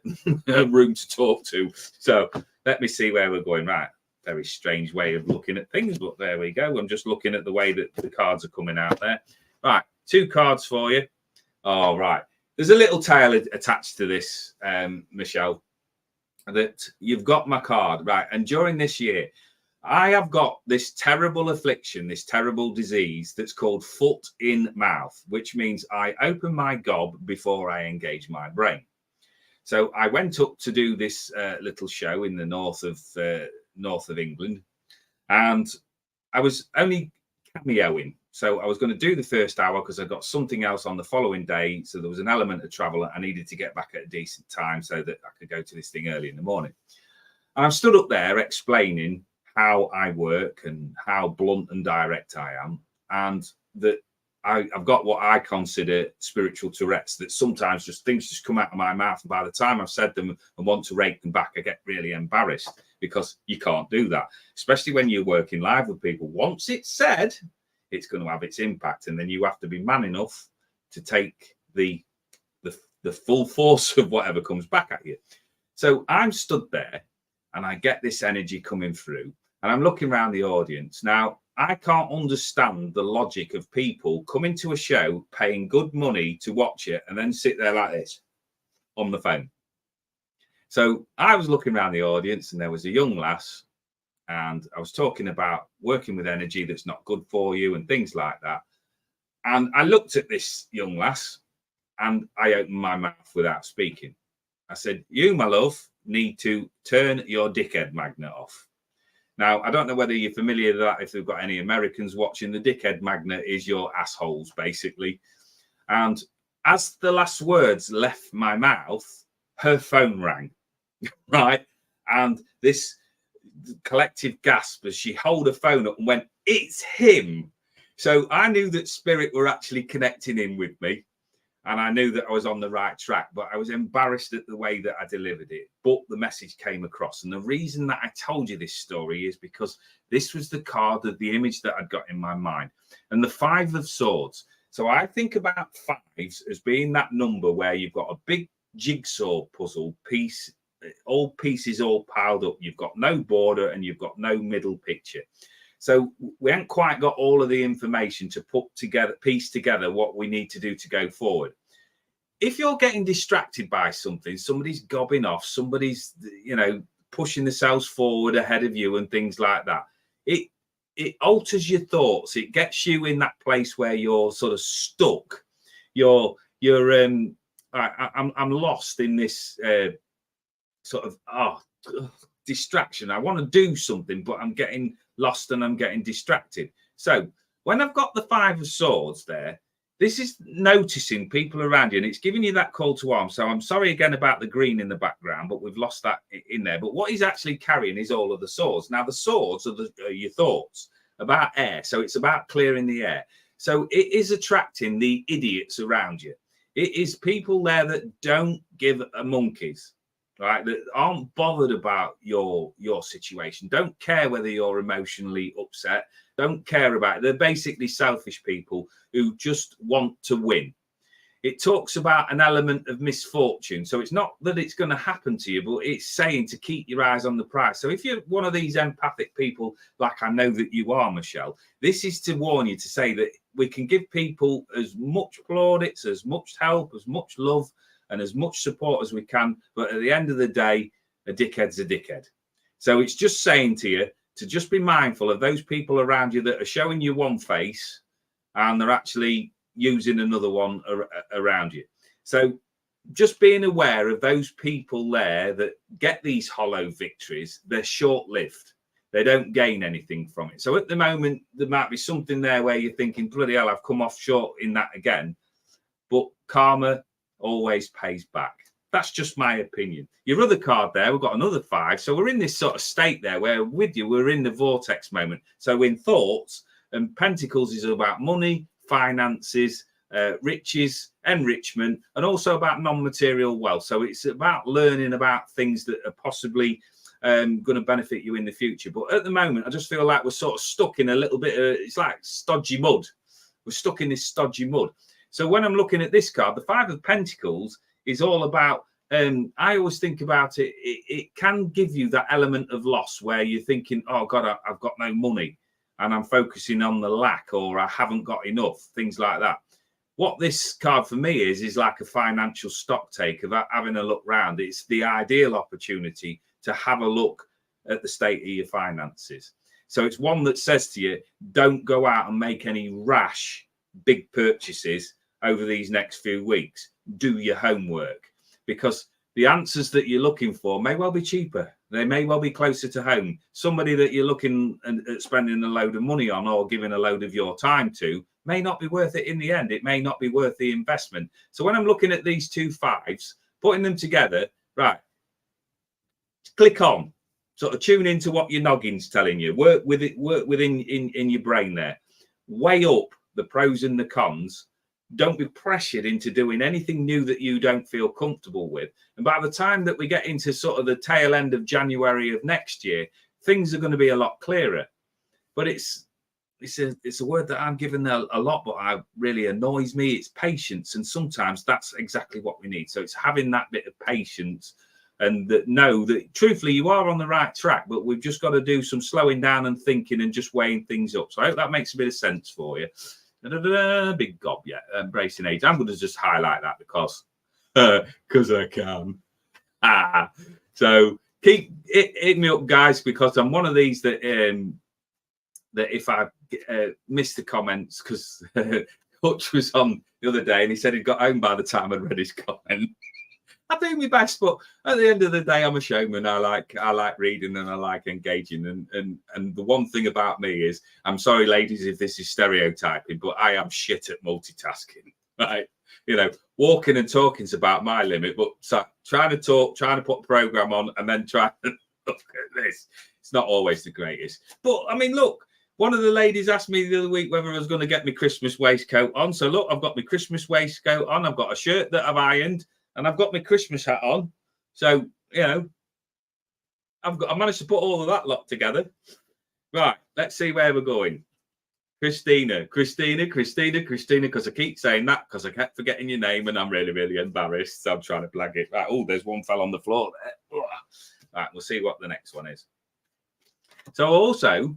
room to talk to. So let me see where we're going. Right. Very strange way of looking at things, but there we go. I'm just looking at the way that the cards are coming out there. Right. 2 cards for you. All right. There's a little tale attached to this, Michelle, that you've got my card, right? And during this year, I have got this terrible affliction, this terrible disease that's called foot in mouth, which means I open my gob before I engage my brain. So I went up to do this little show in the north of England, and I was only cameoing. So I was going to do the first hour because I got something else on the following day. So there was an element of travel. I needed to get back at a decent time so that I could go to this thing early in the morning. And I've stood up there explaining how I work and how blunt and direct I am, and that I've got what I consider spiritual Tourette's, that sometimes things just come out of my mouth. And by the time I've said them and want to rake them back, I get really embarrassed, because you can't do that, especially when you're working live with people. Once it's said, it's going to have its impact, and then you have to be man enough to take the full force of whatever comes back at you. So I'm stood there and I get this energy coming through, and I'm looking around the audience. Now, I can't understand the logic of people coming to a show, paying good money to watch it, and then sit there like this on the phone. So I was looking around the audience, and there was a young lass, and I was talking about working with energy that's not good for you and things like that. And I looked at this young lass and I opened my mouth without speaking. I said, "You, my love, need to turn your dickhead magnet off." Now, I don't know whether you're familiar with that, if they've got any Americans watching. The dickhead magnet is your assholes, basically. And as the last words left my mouth, her phone rang, right? And this collective gasp as she held her phone up and went, "It's him." So I knew that spirit were actually connecting in with me, and I knew that I was on the right track, but I was embarrassed at the way that I delivered it. But the message came across. And the reason that I told you this story is because this was the card of the image that I'd got in my mind, and the 5 of Swords. So I think about 5s as being that number where you've got a big jigsaw puzzle piece, all pieces all piled up. You've got no border and you've got no middle picture. So we haven't quite got all of the information to piece together what we need to do to go forward. If you're getting distracted by something, somebody's gobbing off, somebody's, pushing themselves forward ahead of you and things like that, it alters your thoughts. It gets you in that place where you're sort of stuck. I'm lost in this sort of distraction. I want to do something, but I'm getting lost and I'm getting distracted. So when I've got the 5 of Swords there, this is noticing people around you, and it's giving you that call to arms. So I'm sorry again about the green in the background, but we've lost that in there. But what he's actually carrying is all of the swords. Now, the swords are your thoughts about air. So it's about clearing the air. So it is attracting the idiots around you. It is people there that don't give a monkeys, right? That aren't bothered about your situation, don't care whether you're emotionally upset, don't care about it. They're basically selfish people who just want to win. It talks about an element of misfortune. So it's not that it's going to happen to you, but it's saying to keep your eyes on the prize. So if you're one of these empathic people, like I know that you are, Michelle, this is to warn you, to say that we can give people as much plaudits, as much help, as much love, and as much support as we can. But at the end of the day, a dickhead's a dickhead. So it's just saying to you to just be mindful of those people around you that are showing you one face and they're actually using another one around you. So just being aware of those people there that get these hollow victories. They're short-lived. They don't gain anything from it. So at the moment, there might be something there where you're thinking, bloody hell, I've come off short in that again. But karma always pays back. That's just my opinion. Your other card there, we've got another 5. So we're in this sort of state there where with you, we're in the vortex moment. So in thoughts, and Pentacles is about money, finances, riches, enrichment, and also about non-material wealth. So it's about learning about things that are possibly going to benefit you in the future. But at the moment, I just feel like we're sort of stuck in a little bit of, it's like stodgy mud. We're stuck in this stodgy mud. So when I'm looking at this card, the 5 of Pentacles is all about, I always think about it, it can give you that element of loss where you're thinking, oh God, I've got no money and I'm focusing on the lack, or I haven't got enough, things like that. What this card for me is like a financial stock take of having a look round. It's the ideal opportunity to have a look at the state of your finances. So it's one that says to you, don't go out and make any rash big purchases over these next few weeks. Do your homework, because the answers that you're looking for may well be cheaper. They may well be closer to home. Somebody that you're looking at spending a load of money on or giving a load of your time to may not be worth it in the end. It may not be worth the investment. So when I'm looking at these 2 5s, putting them together, right, click on, sort of tune into what your noggin's telling you. Work with it, work within in your brain there. Weigh up the pros and the cons. Don't be pressured into doing anything new that you don't feel comfortable with. And by the time that we get into sort of the tail end of January of next year, things are going to be a lot clearer. But it's a word that I'm given a lot, but it really annoys me. It's patience. And sometimes that's exactly what we need. So it's having that bit of patience and that know that truthfully you are on the right track, but we've just got to do some slowing down and thinking and just weighing things up. So I hope that makes a bit of sense for you. Big gob, yeah. Embracing age. I'm going to just highlight that because I can. So keep hit me up, guys, because I'm one of these that that if I missed the comments, because Hutch was on the other day and he said he'd got home by the time I'd read his comment. I do my best, but at the end of the day, I'm a showman. I like reading and I like engaging. And the one thing about me is, I'm sorry, ladies, if this is stereotyping, but I am shit at multitasking. Right? You know, walking and talking's about my limit, but so trying to talk, trying to put a program on, and then trying to look at this, it's not always the greatest. But I mean, look. One of the ladies asked me the other week whether I was going to get my Christmas waistcoat on. So look, I've got my Christmas waistcoat on. I've got a shirt that I've ironed. And I've got my Christmas hat on. So, you know, I managed to put all of that lot together. Right, let's see where we're going. Christina, because I keep saying that because I kept forgetting your name and I'm really, really embarrassed. So I'm trying to blag it. Right, oh, there's one fell on the floor there. Right, we'll see what the next one is. So also,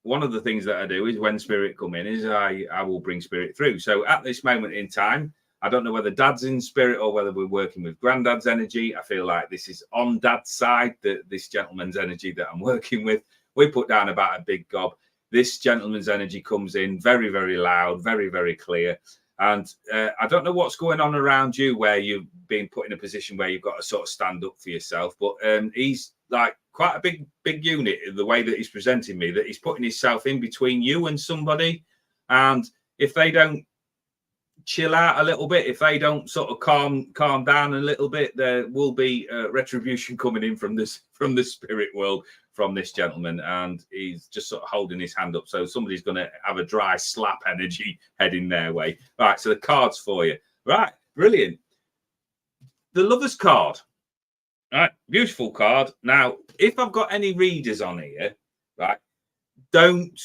one of the things that I do is when spirit come in is I will bring spirit through. So at this moment in time, I don't know whether dad's in spirit or whether we're working with granddad's energy. I feel like this is on dad's side, this gentleman's energy that I'm working with. We put down about a big gob. This gentleman's energy comes in very, very loud, very, very clear. And I don't know what's going on around you where you've been put in a position where you've got to sort of stand up for yourself. But he's like quite a big unit in the way that he's presenting me, that he's putting himself in between you and somebody. And if they don't chill out a little bit, if they don't sort of calm down a little bit, there will be retribution coming in from the spirit world from this gentleman, and he's just sort of holding his hand up, so somebody's going to have a dry slap energy heading their way. Right, so the cards for you. Right, brilliant. The Lover's card. Right, beautiful card. Now, if I've got any readers on here, right, don't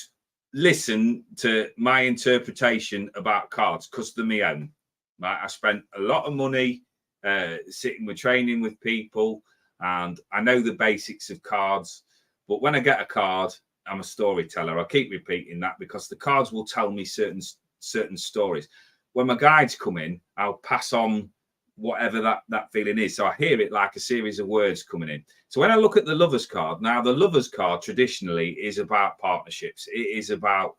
listen to my interpretation about cards because they're my own. Right? I spent a lot of money sitting with training with people, and I know the basics of cards. But when I get a card, I'm a storyteller. I keep repeating that because the cards will tell me certain stories. When my guides come in, I'll pass on whatever that feeling is. So I hear it like a series of words coming in. So when I look at the Lover's card, now the Lover's card traditionally is about partnerships. It is about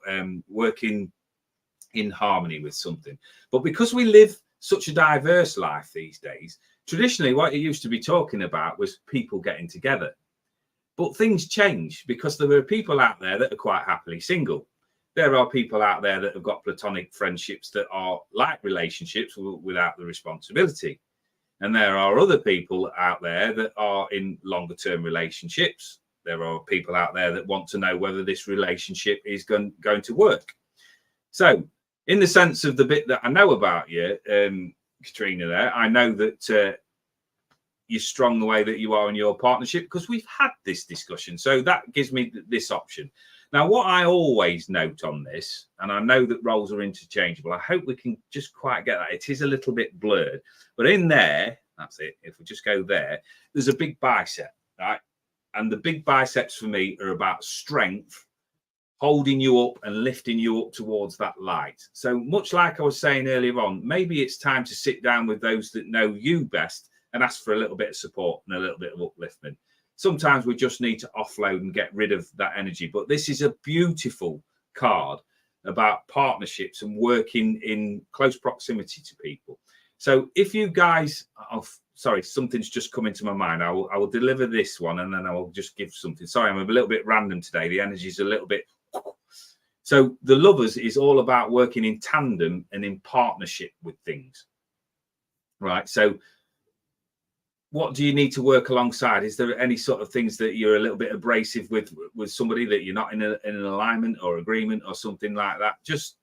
working in harmony with something. But because we live such a diverse life these days, traditionally what it used to be talking about was people getting together. But things change because there are people out there that are quite happily single. There are people out there that have got platonic friendships that are like relationships without the responsibility. And there are other people out there that are in longer term relationships. There are people out there that want to know whether this relationship is going to work. So in the sense of the bit that I know about you, Katrina, there, I know that you're strong the way that you are in your partnership because we've had this discussion. So that gives me this option. Now, what I always note on this, and I know that roles are interchangeable, I hope we can just quite get that. It is a little bit blurred, but in there, that's it. If we just go there, there's a big bicep, right? And the big biceps for me are about strength, holding you up and lifting you up towards that light. So much like I was saying earlier on, maybe it's time to sit down with those that know you best and ask for a little bit of support and a little bit of upliftment. Sometimes we just need to offload and get rid of that energy. But this is a beautiful card about partnerships and working in close proximity to people. So if you guys, sorry, something's just come into my mind. I will deliver this one and then I will just give something. Sorry, I'm a little bit random today. The energy's a little bit. So the lovers is all about working in tandem and in partnership with things. Right. So what do you need to work alongside? Is there any sort of things that you're a little bit abrasive with somebody that you're not in an alignment or agreement or something like that? Just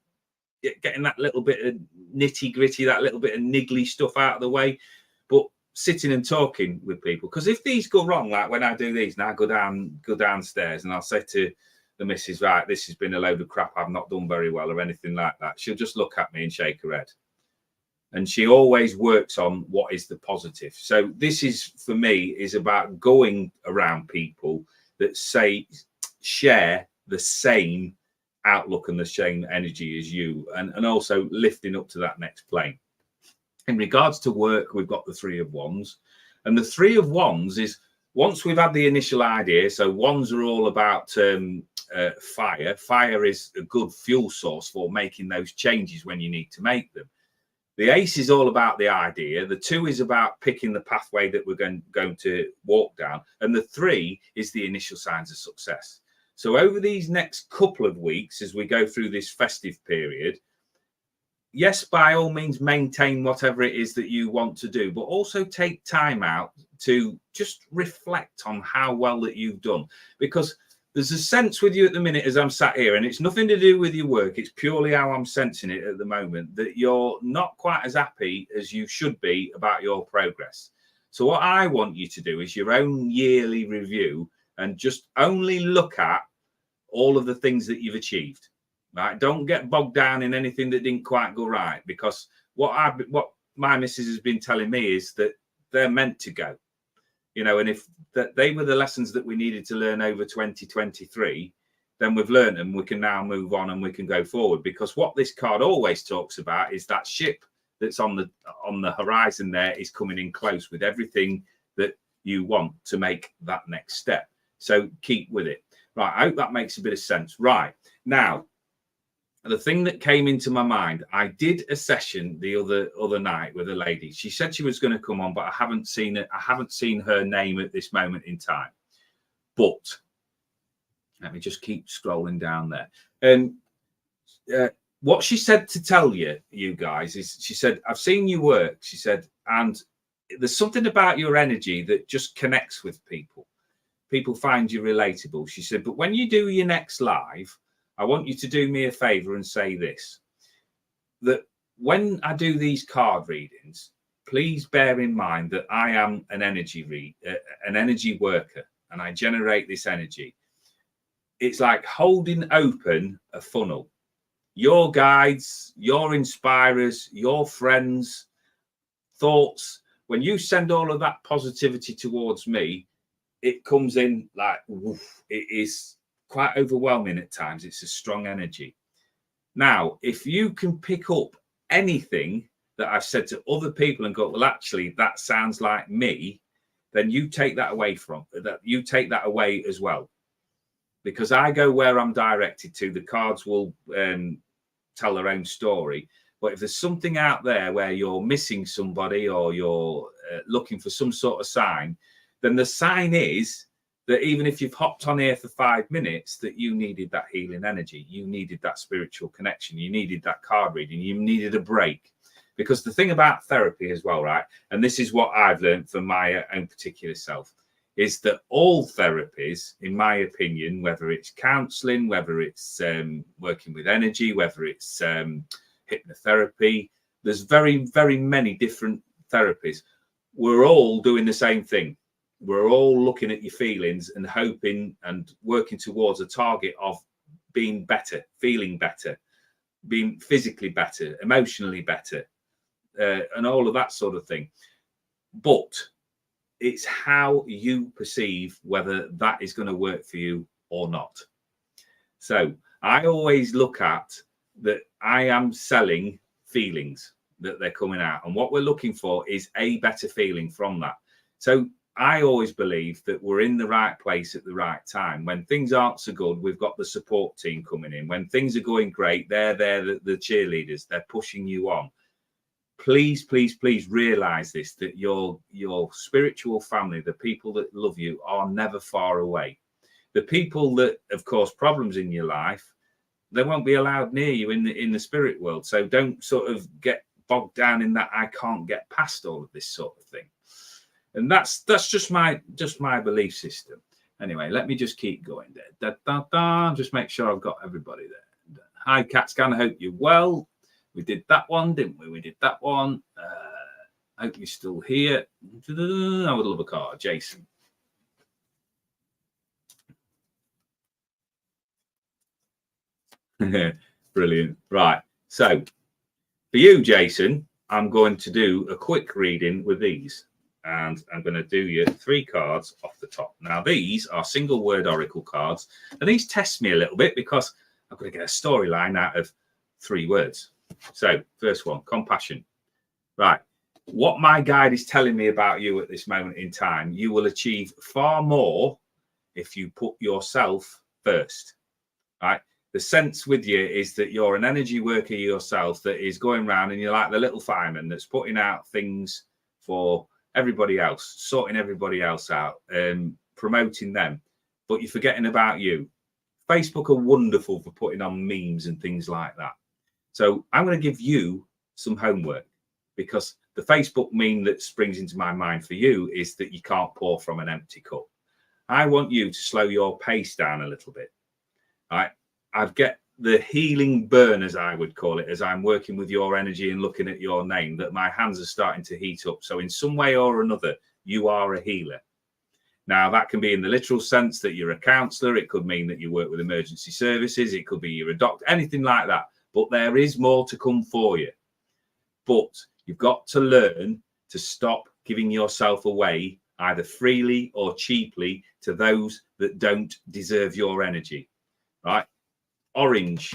getting that little bit of nitty gritty, that little bit of niggly stuff out of the way, but sitting and talking with people. Because if these go wrong, like when I do these, and I go downstairs and I'll say to the missus, right, this has been a load of crap, I've not done very well or anything like that, she'll just look at me and shake her head. And she always works on what is the positive. So this is, for me, is about going around people that share the same outlook and the same energy as you, and also lifting up to that next plane. In regards to work, we've got the Three of Wands. And the Three of Wands is, once we've had the initial idea, so wands are all about fire. Fire is a good fuel source for making those changes when you need to make them. The Ace is all about the idea. The Two is about picking the pathway that we're going to walk down. And the Three is the initial signs of success. So over these next couple of weeks, as we go through this festive period, yes, by all means, maintain whatever it is that you want to do, but also take time out to just reflect on how well that you've done. Because there's a sense with you at the minute as I'm sat here, and it's nothing to do with your work. It's purely how I'm sensing it at the moment, that you're not quite as happy as you should be about your progress. So what I want you to do is your own yearly review and just only look at all of the things that you've achieved. Right? Don't get bogged down in anything that didn't quite go right, because what my missus has been telling me is that they're meant to go. You know, and if they were the lessons that we needed to learn over 2023, then we've learned them. We can now move on and we can go forward, because what this card always talks about is that ship that's on the horizon there is coming in close with everything that you want to make that next step. So keep with it. Right. I hope that makes a bit of sense. Right. Now, the thing that came into my mind, I did a session the other night with a lady. She said she was going to come on, but I haven't seen it. I haven't seen her name at this moment in time. But let me just keep scrolling down there. And what she said to tell you guys is, she said, I've seen you work. She said, and there's something about your energy that just connects with people. People find you relatable. She said, but when you do your next live, I want you to do me a favor and say this, that when I do these card readings, please bear in mind that I am an energy worker, and I generate this energy. It's like holding open a funnel. Your guides, your inspirers, your friends, thoughts, when you send all of that positivity towards me, it comes in like, woof, it is quite overwhelming at times. It's a strong energy. Now, if you can pick up anything that I've said to other people and go, well, actually, that sounds like me, then you take that away you take that away as well. Because I go where I'm directed to. The cards will tell their own story. But if there's something out there where you're missing somebody or you're looking for some sort of sign, then the sign is that even if you've hopped on here for 5 minutes, that you needed that healing energy, you needed that spiritual connection, you needed that card reading, you needed a break. Because the thing about therapy as well, right, and this is what I've learned from my own particular self, is that all therapies, in my opinion, whether it's counselling, whether it's working with energy, whether it's hypnotherapy, there's very, very many different therapies. We're all doing the same thing. We're all looking at your feelings and hoping and working towards a target of being better, feeling better, being physically better, emotionally better, and all of that sort of thing. But it's how you perceive whether that is going to work for you or not. So I always look at that I am selling feelings, that they're coming out. And what we're looking for is a better feeling from that. So I always believe that we're in the right place at the right time. When things aren't so good, we've got the support team coming in. When things are going great, they're there, the cheerleaders, they're pushing you on. Please, please, please realize this, that your spiritual family, the people that love you, are never far away. The people that have caused problems in your life, they won't be allowed near you in the spirit world. So don't sort of get bogged down in that I can't get past all of this sort of thing. And that's just my belief system. Anyway, let me just keep going there. Just make sure I've got everybody there. Hi, Catscan. I hope you're well. We did that one, didn't we? We did that one. I hope you're still here. I would love a card, Jason. Brilliant. Right. So for you, Jason, I'm going to do a quick reading with these. And I'm going to do you 3 cards off the top. Now, these are single word oracle cards. And these test me a little bit because I've got to get a storyline out of 3 words. So first one, compassion. Right. What my guide is telling me about you at this moment in time, you will achieve far more if you put yourself first. Right. The sense with you is that you're an energy worker yourself that is going around and you're like the little fireman that's putting out things for everybody else, sorting everybody else out, promoting them, but you're forgetting about you. Facebook are wonderful for putting on memes and things like that. So I'm going to give you some homework, because the Facebook meme that springs into my mind for you is that you can't pour from an empty cup. I want you to slow your pace down a little bit. Right? I've get the healing burn, as I would call it, as I'm working with your energy and looking at your name, that my hands are starting to heat up. So in some way or another, you are a healer. Now, that can be in the literal sense that you're a counsellor. It could mean that you work with emergency services. It could be you're a doctor, anything like that. But there is more to come for you. But you've got to learn to stop giving yourself away, either freely or cheaply, to those that don't deserve your energy, right? Orange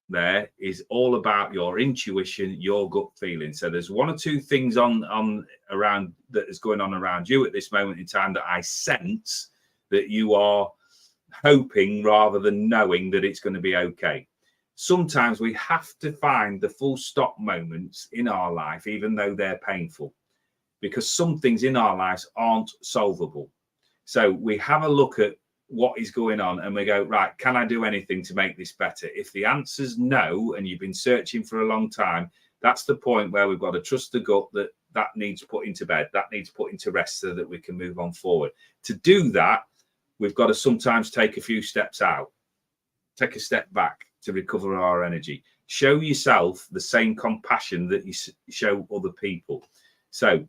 there is all about your intuition, your gut feeling. So there's 1 or 2 things on around that is going on around you at this moment in time that I sense that you are hoping rather than knowing that it's going to be okay. Sometimes we have to find the full stop moments in our life, even though they're painful, because some things in our lives aren't solvable. So we have a look at what is going on and we go, right, can I do anything to make this better? If the answer's no, and you've been searching for a long time, that's the point where we've got to trust the gut that needs put into bed, that needs put into rest, so that we can move on forward. To do that, we've got to sometimes take a few steps out, take a step back to recover our energy. Show yourself the same compassion that you show other people. So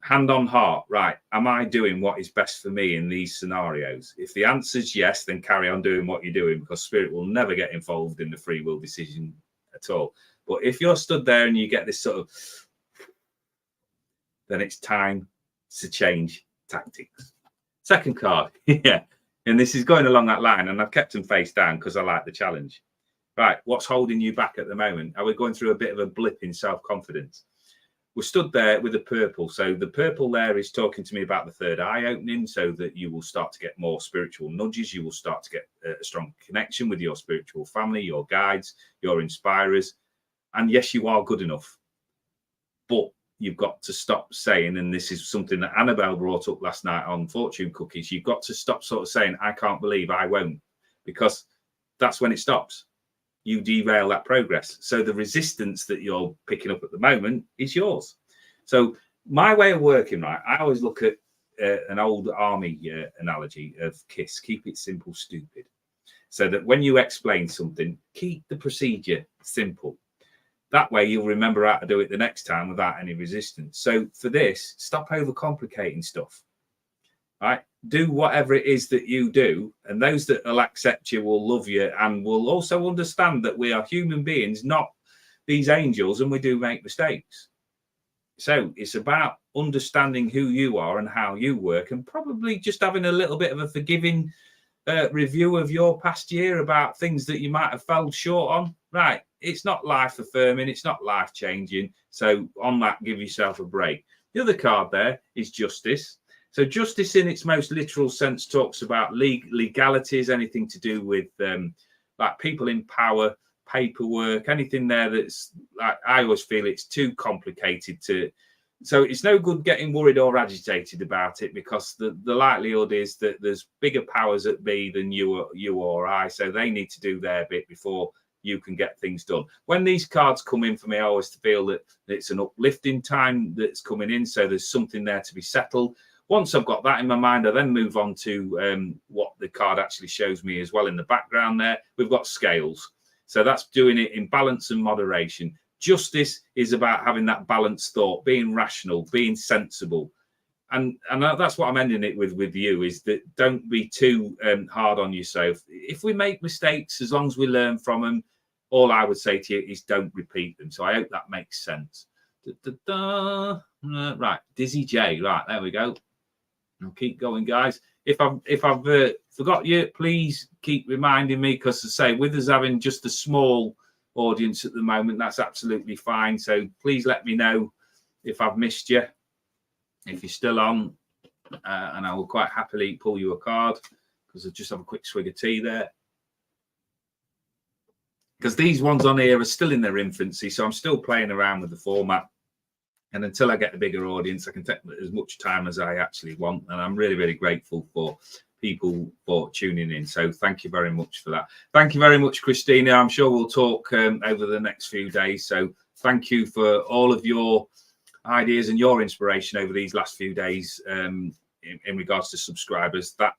hand on heart, right, am I doing what is best for me in these scenarios? If the answer's yes, then carry on doing what you're doing, because spirit will never get involved in the free will decision at all. But if you're stood there and you get this sort of, then it's time to change tactics. Second card, yeah, and this is going along that line, and I've kept them face down because I like the challenge. Right, what's holding you back at the moment? Are we going through a bit of a blip in self-confidence? We're stood there with the purple. So the purple there is talking to me about the third eye opening, so that you will start to get more spiritual nudges. You will start to get a strong connection with your spiritual family, your guides, your inspirers. And yes, you are good enough, but you've got to stop saying, and this is something that Annabelle brought up last night on Fortune Cookies, you've got to stop sort of saying, I can't believe I won't, because that's when it stops. You derail that progress. So the resistance that you're picking up at the moment is yours. So my way of working, right, I always look at an old army analogy of KISS, keep it simple, stupid. So that when you explain something, keep the procedure simple. That way you'll remember how to do it the next time without any resistance. So for this, stop overcomplicating stuff, right? Do whatever it is that you do, and those that will accept you will love you and will also understand that we are human beings, not these angels, and we do make mistakes. So it's about understanding who you are and how you work, and probably just having a little bit of a forgiving review of your past year about things that you might have fell short on. Right, it's not life affirming, it's not life changing. So on that, give yourself a break. The other card there is justice. So justice in its most literal sense talks about legalities, anything to do with like people in power, paperwork, anything there that's like, I always feel it's too complicated to, so it's no good getting worried or agitated about it, because the likelihood is that there's bigger powers at be than you or I, so they need to do their bit before you can get things done. When these cards come in for me, I always feel that it's an uplifting time that's coming in, so there's something there to be settled. Once I've got that in my mind, I then move on to what the card actually shows me as well in the background there. We've got scales. So that's doing it in balance and moderation. Justice is about having that balanced thought, being rational, being sensible. And that's what I'm ending it with you, is that don't be too hard on yourself. If we make mistakes, as long as we learn from them, all I would say to you is don't repeat them. So I hope that makes sense. Right, Dizzy J. Right, there we go. I'll keep going, guys. If I've forgot you, please keep reminding me, because, as I say, with us having just a small audience at the moment, that's absolutely fine. So please let me know if I've missed you, if you're still on, and I will quite happily pull you a card, because I'll just have a quick swig of tea there. Because these ones on here are still in their infancy, so I'm still playing around with the format. And until I get a bigger audience, I can take as much time as I actually want. And I'm really, really grateful for people for tuning in. So thank you very much for that. Thank you very much, Christina. I'm sure we'll talk over the next few days. So thank you for all of your ideas and your inspiration over these last few days in regards to subscribers. That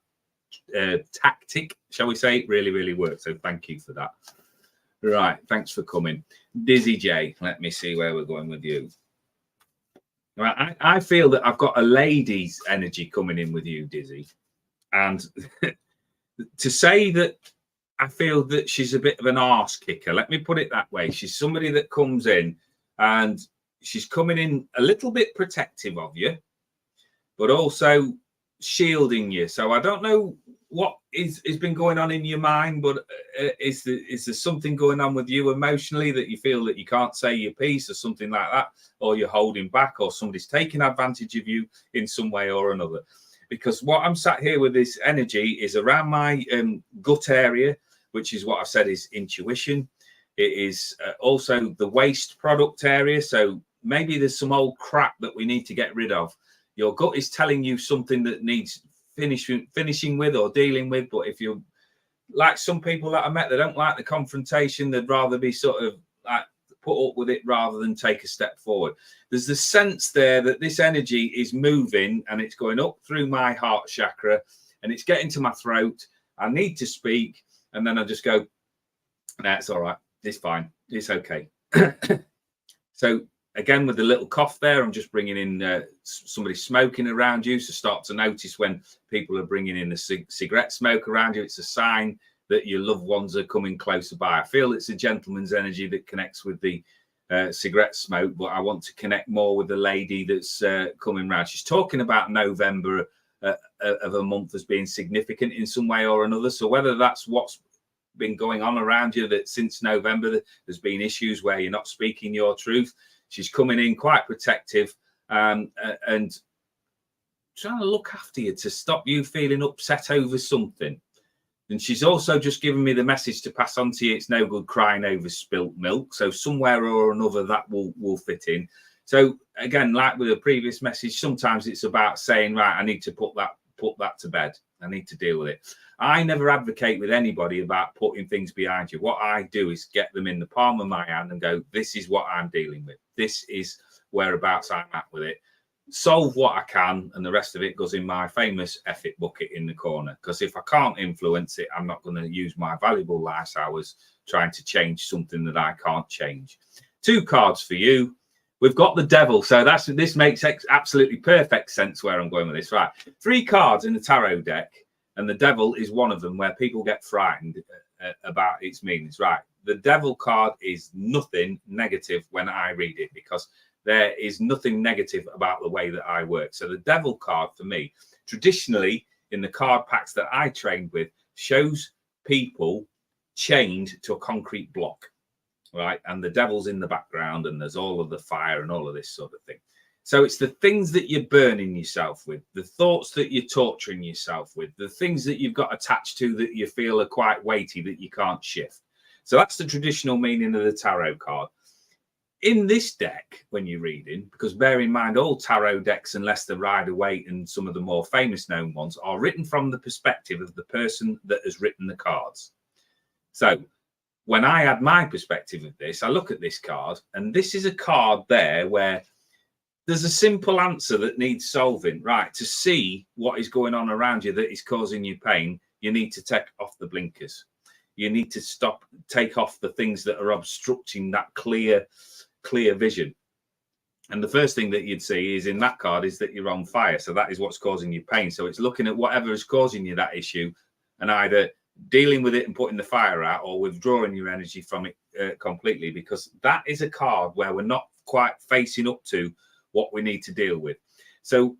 tactic, shall we say, really, really worked. So thank you for that. Right. Thanks for coming. Dizzy J, let me see where we're going with you. Right, I feel that I've got a lady's energy coming in with you, Dizzy. And to say that I feel that she's a bit of an arse kicker, let me put it that way. She's somebody that comes in and she's coming in a little bit protective of you, but also shielding you. So I don't know what has been going on in your mind, but is there something going on with you emotionally that you feel that you can't say your piece or something like that, or you're holding back, or somebody's taking advantage of you in some way or another? Because what I'm sat here with this energy is around my gut area, which is what I've said is intuition. It is also the waste product area. So maybe there's some old crap that we need to get rid of. Your gut is telling you something that needs finishing with or dealing with. But if you're like some people that I met, they don't like the confrontation. They'd rather be sort of like put up with it rather than take a step forward. There's the sense there that this energy is moving and it's going up through my heart chakra and it's getting to my throat. I need to speak. And then I just go, nah, it's all right. It's fine. It's okay. So again, with the little cough there, I'm just bringing in somebody smoking around you. So start to notice when people are bringing in the cigarette smoke around you. It's a sign that your loved ones are coming closer by. I feel it's a gentleman's energy that connects with the cigarette smoke, but I want to connect more with the lady that's coming round. She's talking about November of a month as being significant in some way or another. So whether that's what's been going on around you, that since November there's been issues where you're not speaking your truth, she's coming in quite protective and trying to look after you to stop you feeling upset over something. And she's also just given me the message to pass on to you. It's no good crying over spilt milk. So somewhere or another that will fit in. So again, like with the previous message, sometimes it's about saying, right, I need to put that to bed. I need to deal with it. I never advocate with anybody about putting things behind you. What I do is get them in the palm of my hand and go, this is what I'm dealing with. This is whereabouts I'm at with it. Solve what I can, and the rest of it goes in my famous effort bucket in the corner. Because if I can't influence it, I'm not going to use my valuable life hours trying to change something that I can't change. 2 cards for you. We've got the devil. So this makes absolutely perfect sense where I'm going with this. Right. 3 cards in the tarot deck, and the devil is one of them, where people get frightened about its meanings. Right. The devil card is nothing negative when I read it, because there is nothing negative about the way that I work. So the devil card for me, traditionally in the card packs that I trained with, shows people chained to a concrete block, right? And the devil's in the background, and there's all of the fire and all of this sort of thing. So it's the things that you're burning yourself with, the thoughts that you're torturing yourself with, the things that you've got attached to that you feel are quite weighty that you can't shift. So that's the traditional meaning of the tarot card. In this deck, when you're reading, because bear in mind, all tarot decks, unless they're Rider-Waite and some of the more famous known ones, are written from the perspective of the person that has written the cards. So when I add my perspective of this, I look at this card, and this is a card there where there's a simple answer that needs solving. Right, to see what is going on around you that is causing you pain, you need to take off the blinkers. You need to take off the things that are obstructing that clear vision. And the first thing that you'd see is in that card is that you're on fire. So that is what's causing you pain. So it's looking at whatever is causing you that issue and either dealing with it and putting the fire out, or withdrawing your energy from it completely, because that is a card where we're not quite facing up to what we need to deal with. So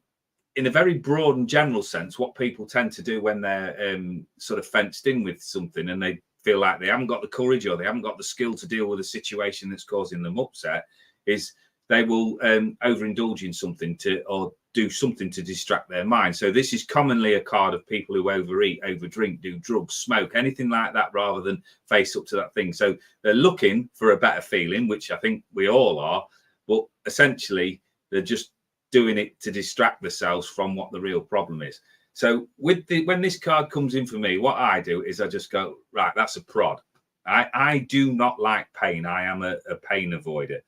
in a very broad and general sense, what people tend to do when they're sort of fenced in with something and they feel like they haven't got the courage or they haven't got the skill to deal with a situation that's causing them upset, is they will overindulge in something or do something to distract their mind. So this is commonly a card of people who overeat, overdrink, do drugs, smoke, anything like that, rather than face up to that thing. So they're looking for a better feeling, which I think we all are, but essentially they're just doing it to distract themselves from what the real problem is. So when this card comes in for me, what I do is I just go, right, that's a prod. I do not like pain. I am a pain avoider.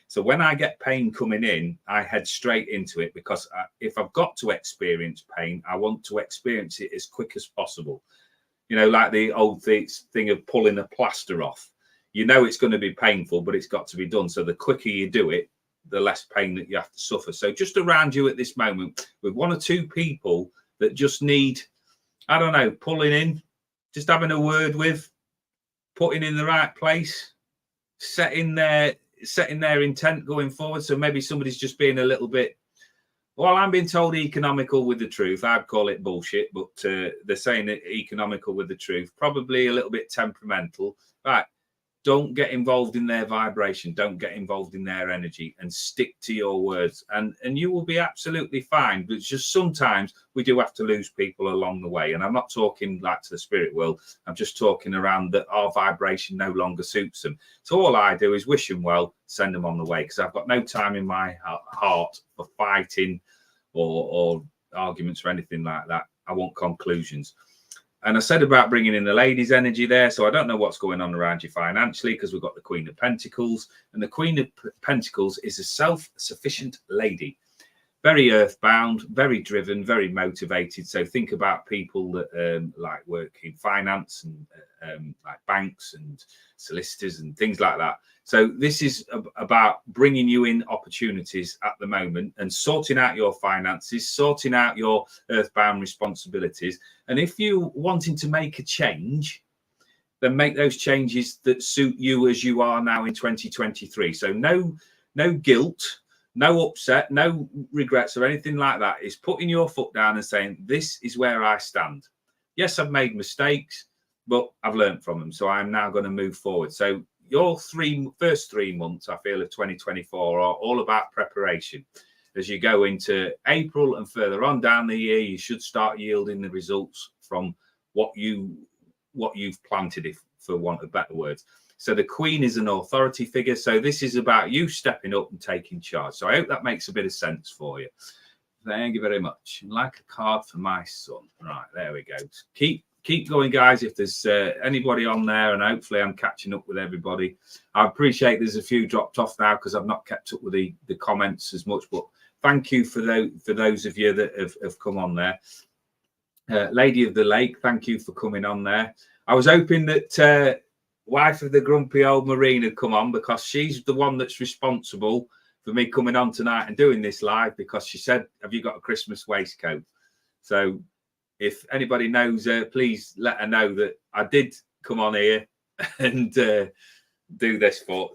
So when I get pain coming in, I head straight into it, because if I've got to experience pain, I want to experience it as quick as possible. You know, like the old thing of pulling a plaster off. You know it's going to be painful, but it's got to be done. So the quicker you do it, the less pain that you have to suffer. So just around you at this moment, with 1 or 2 people that just need, I don't know, pulling in, just having a word with, putting in the right place, setting their intent going forward. So maybe somebody's just being a little bit, well, I'm being told economical with the truth. I'd call it bullshit, but they're saying it economical with the truth, probably a little bit temperamental. Right. Don't get involved in their vibration. Don't get involved in their energy, and stick to your words, and you will be absolutely fine. But it's just sometimes we do have to lose people along the way. And I'm not talking like to the spirit world. I'm just talking around that our vibration no longer suits them. So all I do is wish them well, send them on the way, because I've got no time in my heart for fighting or arguments or anything like that. I want conclusions. And I said about bringing in the ladies' energy there. So I don't know what's going on around you financially, because we've got the Queen of Pentacles. And the Queen of Pentacles is a self-sufficient lady. Very earthbound, very driven, very motivated. So think about people that like work in finance and like banks and solicitors and things like that. So this is about bringing you in opportunities at the moment and sorting out your finances, sorting out your earthbound responsibilities. And if you're wanting to make a change, then make those changes that suit you as you are now in 2023. So no guilt, no upset, no regrets or anything like that. It's putting your foot down and saying, this is where I stand. Yes, I've made mistakes, but I've learned from them. So I'm now going to move forward. So your first 3 months, I feel, of 2024 are all about preparation. As you go into April and further on down the year, you should start yielding the results from what you've planted, for want of better words. So the Queen is an authority figure. So this is about you stepping up and taking charge. So I hope that makes a bit of sense for you. Thank you very much. Like a card for my son. Right, there we go. Keep going, guys. If there's anybody on there, and hopefully I'm catching up with everybody. I appreciate there's a few dropped off now because I've not kept up with the comments as much. But thank you for those of you that have come on there. Lady of the Lake, thank you for coming on there. I was hoping that wife of the grumpy old Marine had come on, because she's the one that's responsible for me coming on tonight and doing this live, because she said, have you got a Christmas waistcoat? So if anybody knows her, please let her know that I did come on here and do this. But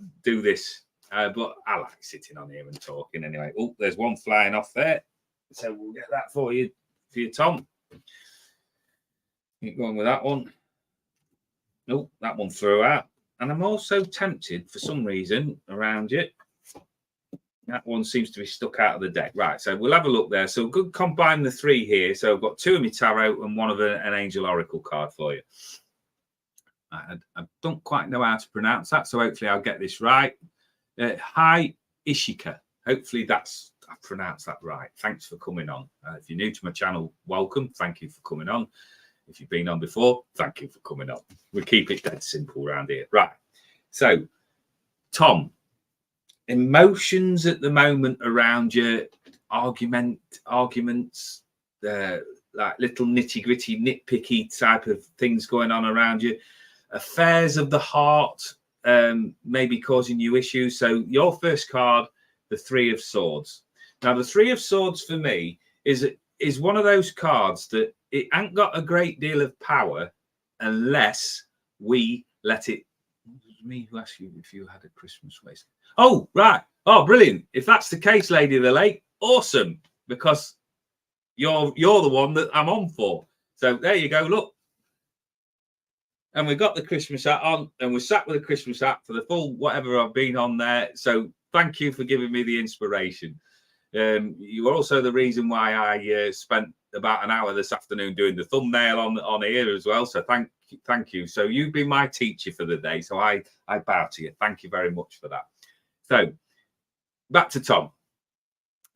I like sitting on here and talking anyway. Oh, there's one flying off there. So we'll get that for you, Tom. Keep going with that one. Nope, that one flew out. And I'm also tempted for some reason around it. That one seems to be stuck out of the deck. Right, so we'll have a look there. So good, combine the three here. So I've got two of my tarot and one of an Angel Oracle card for you. I don't quite know how to pronounce that, so hopefully I'll get this right. Hi, Ishika. Hopefully I pronounced that right. Thanks for coming on. If you're new to my channel, welcome. Thank you for coming on. If you've been on before, thank you for coming on. We keep it dead simple around here. Right. So, Tom, emotions at the moment around you, arguments, like little nitty-gritty, nitpicky type of things going on around you, affairs of the heart, maybe causing you issues. So your first card, the Three of Swords. Now, the Three of Swords for me is one of those cards that it ain't got a great deal of power unless we let it. Me who asked you if you had a Christmas waistcoat. Oh, right. Oh, brilliant. If that's the case, Lady of the Lake, awesome. Because you're the one that I'm on for. So there you go. Look. And we've got the Christmas hat on, and we're sat with a Christmas hat for the full whatever I've been on there. So thank you for giving me the inspiration. You are also the reason why I spent about an hour this afternoon doing the thumbnail on here as well. So thank you. So you've been my teacher for the day. So I bow to you. Thank you very much for that. So back to Tom.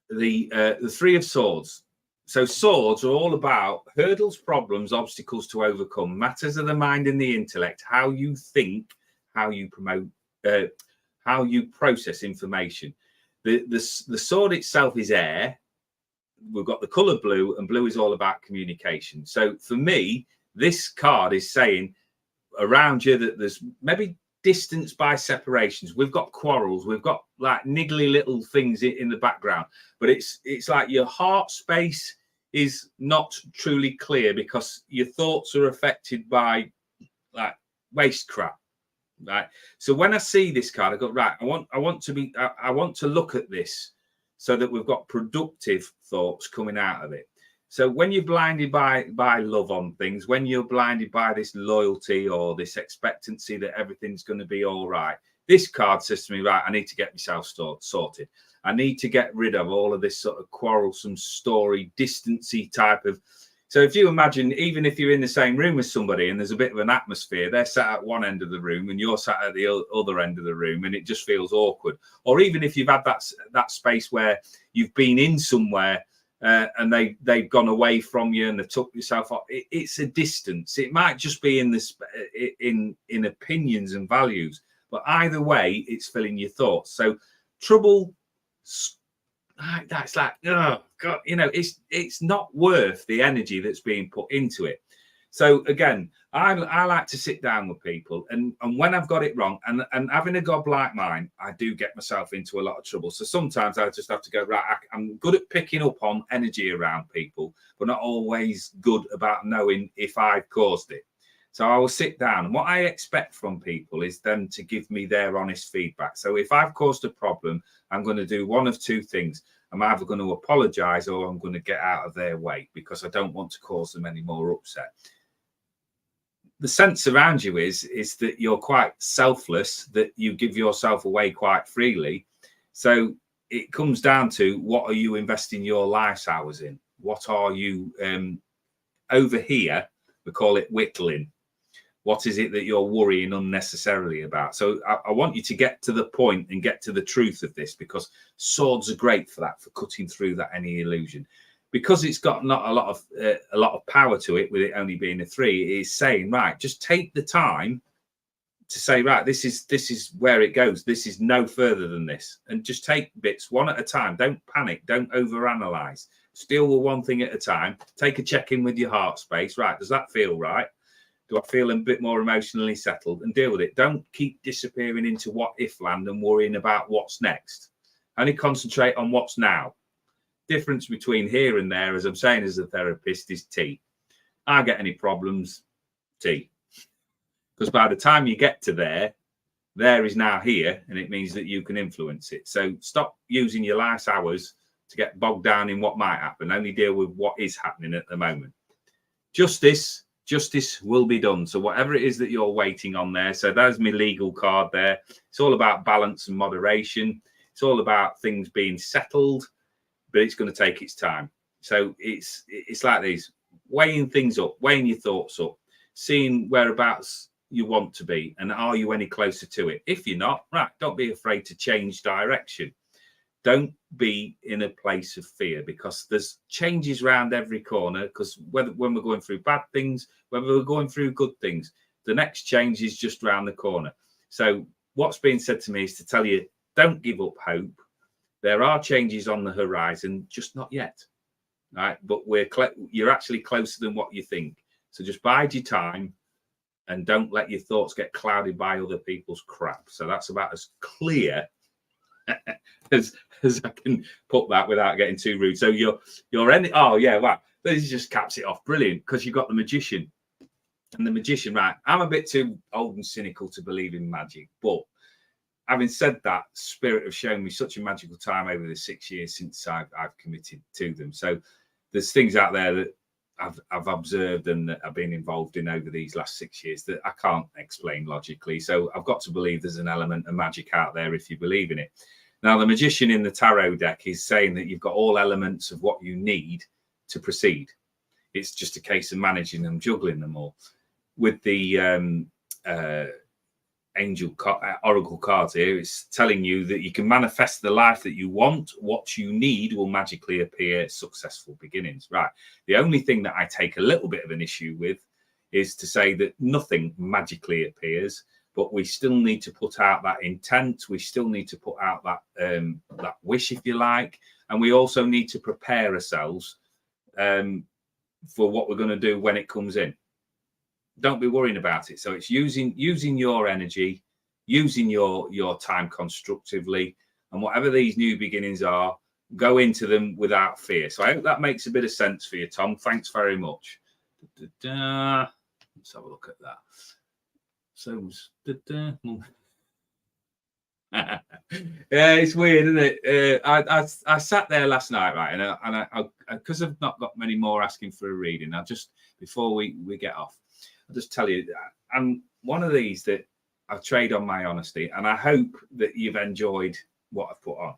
The Three of Swords. So swords are all about hurdles, problems, obstacles to overcome, matters of the mind and the intellect, how you think, how you promote, how you process information. The sword itself is air. We've got the color blue, and blue is all about communication. So for me, this card is saying around you that there's maybe distance by separations. We've got quarrels. We've got like niggly little things in the background, but it's like your heart space is not truly clear because your thoughts are affected by like waste crap. Right. So when I see this card, I go, right, I want to look at this so that we've got productive thoughts coming out of it. So when you're blinded by love on things, when you're blinded by this loyalty or this expectancy that everything's going to be all right, this card says to me, right, I need to get myself sorted. I need to get rid of all of this sort of quarrelsome story, distancy type of. So if you imagine, even if you're in the same room with somebody and there's a bit of an atmosphere, they're sat at one end of the room and you're sat at the other end of the room and it just feels awkward. Or even if you've had that space where you've been in somewhere and they've gone away from you and they took yourself off, it's a distance. It might just be in this in opinions and values, but either way, it's filling your thoughts. So trouble. That's like, oh God, you know, it's not worth the energy that's being put into it. So again, I like to sit down with people, and when I've got it wrong, and having a gob like mine, I do get myself into a lot of trouble. So sometimes I just have to go, right, I'm good at picking up on energy around people, but not always good about knowing if I've caused it. So I will sit down, and what I expect from people is them to give me their honest feedback. So if I've caused a problem, I'm going to do one of two things. I'm either going to apologize or I'm going to get out of their way because I don't want to cause them any more upset. The sense around you is that you're quite selfless, that you give yourself away quite freely. So it comes down to, what are you investing your life's hours in? What are you over here? We call it whittling. What is it that you're worrying unnecessarily about? So I want you to get to the point and get to the truth of this, because swords are great for that, for cutting through that any illusion. Because it's got not a lot of power to it, with it only being a 3, it is saying, right, just take the time to say, right, this is where it goes. This is no further than this, and just take bits one at a time. Don't panic. Don't overanalyze. Just deal with one thing at a time. Take a check in with your heart space. Right, does that feel right? Do I feel a bit more emotionally settled? And deal with it. Don't keep disappearing into what if land and worrying about what's next. Only concentrate on what's now. Difference between here and there, as I'm saying as a therapist, is tea. I get any problems, tea. Because by the time you get to there is now here, and it means that you can influence it. So stop using your last hours to get bogged down in what might happen. Only deal with what is happening at the moment. Justice will be done. So whatever it is that you're waiting on there, so there's my legal card there. It's all about balance and moderation. It's all about things being settled, but it's going to take its time. So it's like these, weighing things up, weighing your thoughts up, seeing whereabouts you want to be, and are you any closer to it? If you're not, right, don't be afraid to change direction. Don't be in a place of fear, because there's changes around every corner. Because when we're going through bad things, whether we're going through good things, the next change is just around the corner. So what's being said to me is to tell you, don't give up hope. There are changes on the horizon, just not yet, right? But you're actually closer than what you think. So just bide your time, and don't let your thoughts get clouded by other people's crap. So that's about as clear as I can put that without getting too rude. So oh yeah, wow, this just caps it off. Brilliant, because you've got the magician. And the magician, right, I'm a bit too old and cynical to believe in magic, but having said that, Spirit have shown me such a magical time over the 6 years since I've committed to them. So there's things out there that I've observed and that I've been involved in over these last 6 years that I can't explain logically. So I've got to believe there's an element of magic out there if you believe in it. Now, the magician in the tarot deck is saying that you've got all elements of what you need to proceed. It's just a case of managing them, juggling them all. With the oracle cards here, it's telling you that you can manifest the life that you want. What you need will magically appear. Successful beginnings. Right. The only thing that I take a little bit of an issue with is to say that nothing magically appears, but we still need to put out that intent. We still need to put out that wish, if you like, and we also need to prepare ourselves for what we're going to do when it comes in. Don't be worrying about it. So it's using your energy, using your time constructively, and whatever these new beginnings are, go into them without fear. So I hope that makes a bit of sense for you, Tom. Thanks very much. Let's have a look at that. So yeah, it's weird, isn't it? I sat there last night, right, and I because I've not got many more asking for a reading. I just, before we get off, I'll just tell you, I'm one of these that I trade on my honesty, and I hope that you've enjoyed what I've put on.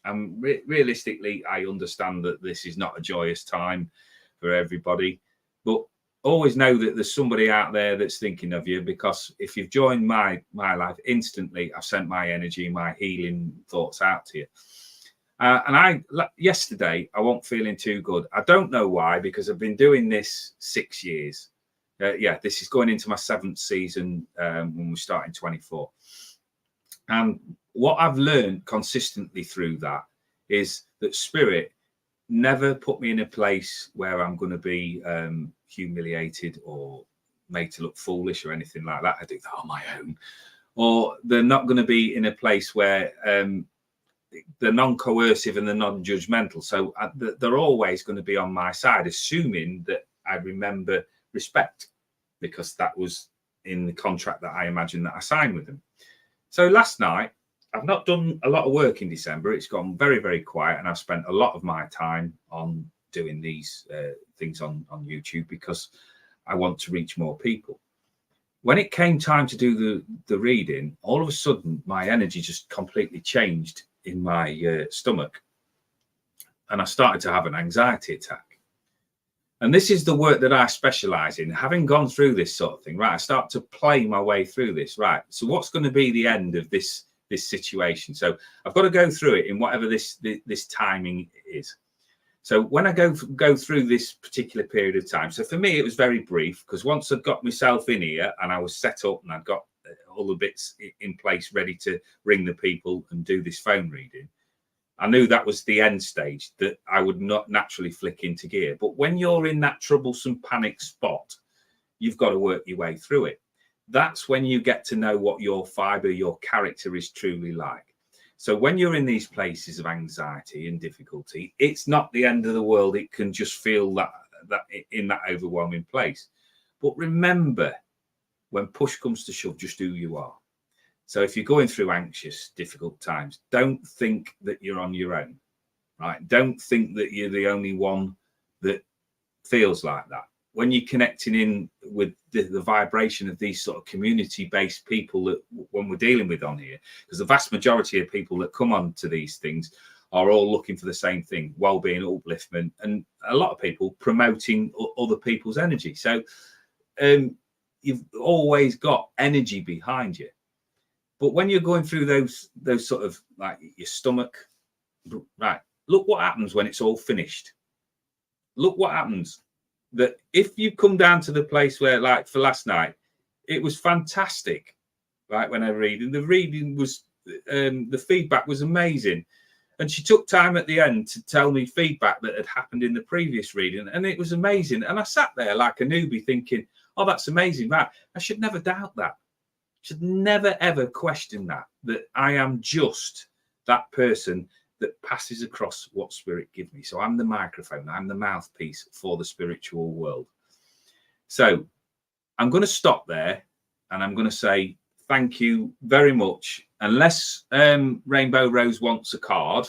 And realistically, I understand that this is not a joyous time for everybody, but always know that there's somebody out there that's thinking of you, because if you've joined my life, instantly I've sent my energy, my healing thoughts out to you. And yesterday I wasn't feeling too good. I don't know why, because I've been doing this 6 years. This is going into my 7th season when we start in 24. And what I've learned consistently through that is that Spirit never put me in a place where I'm going to be humiliated or made to look foolish or anything like that. I do that on my own. Or they're not going to be in a place where they're non-coercive and they're non-judgmental. So they're always going to be on my side, assuming that I remember respect, because that was in the contract that I imagine that I signed with them. So last night, I've not done a lot of work in December. It's gone very, very quiet, and I've spent a lot of my time on doing these things on YouTube, because I want to reach more people. When it came time to do the reading, all of a sudden my energy just completely changed in my stomach, and I started to have an anxiety attack. And this is the work that I specialize in. Having gone through this sort of thing, right, I start to play my way through this, right? So what's going to be the end of this situation? So I've got to go through it in whatever this timing is. So when I go through this particular period of time, so for me, it was very brief, because once I'd got myself in here and I was set up and I'd got all the bits in place ready to ring the people and do this phone reading, I knew that was the end stage, that I would not naturally flick into gear. But when you're in that troublesome panic spot, you've got to work your way through it. That's when you get to know what your fibre, your character is truly like. So when you're in these places of anxiety and difficulty, it's not the end of the world. It can just feel that in that overwhelming place. But remember, when push comes to shove, just who you are. So if you're going through anxious, difficult times, don't think that you're on your own, right? Don't think that you're the only one that feels like that. When you're connecting in with the vibration of these sort of community-based people that when we're dealing with on here, because the vast majority of people that come on to these things are all looking for the same thing, well-being, upliftment, and a lot of people promoting other people's energy. So you've always got energy behind you. But when you're going through those sort of like your stomach, right, look what happens when it's all finished. Look what happens. That if you come down to the place where, like for last night, it was fantastic, right? When I read, the reading was, the feedback was amazing. And she took time at the end to tell me feedback that had happened in the previous reading. And it was amazing. And I sat there like a newbie thinking, oh, that's amazing. Right. I should never doubt that. Should never, ever question that I am just that person that passes across what spirit gives me. So I'm the microphone, I'm the mouthpiece for the spiritual world. So I'm going to stop there and I'm going to say thank you very much. Unless Rainbow Rose wants a card,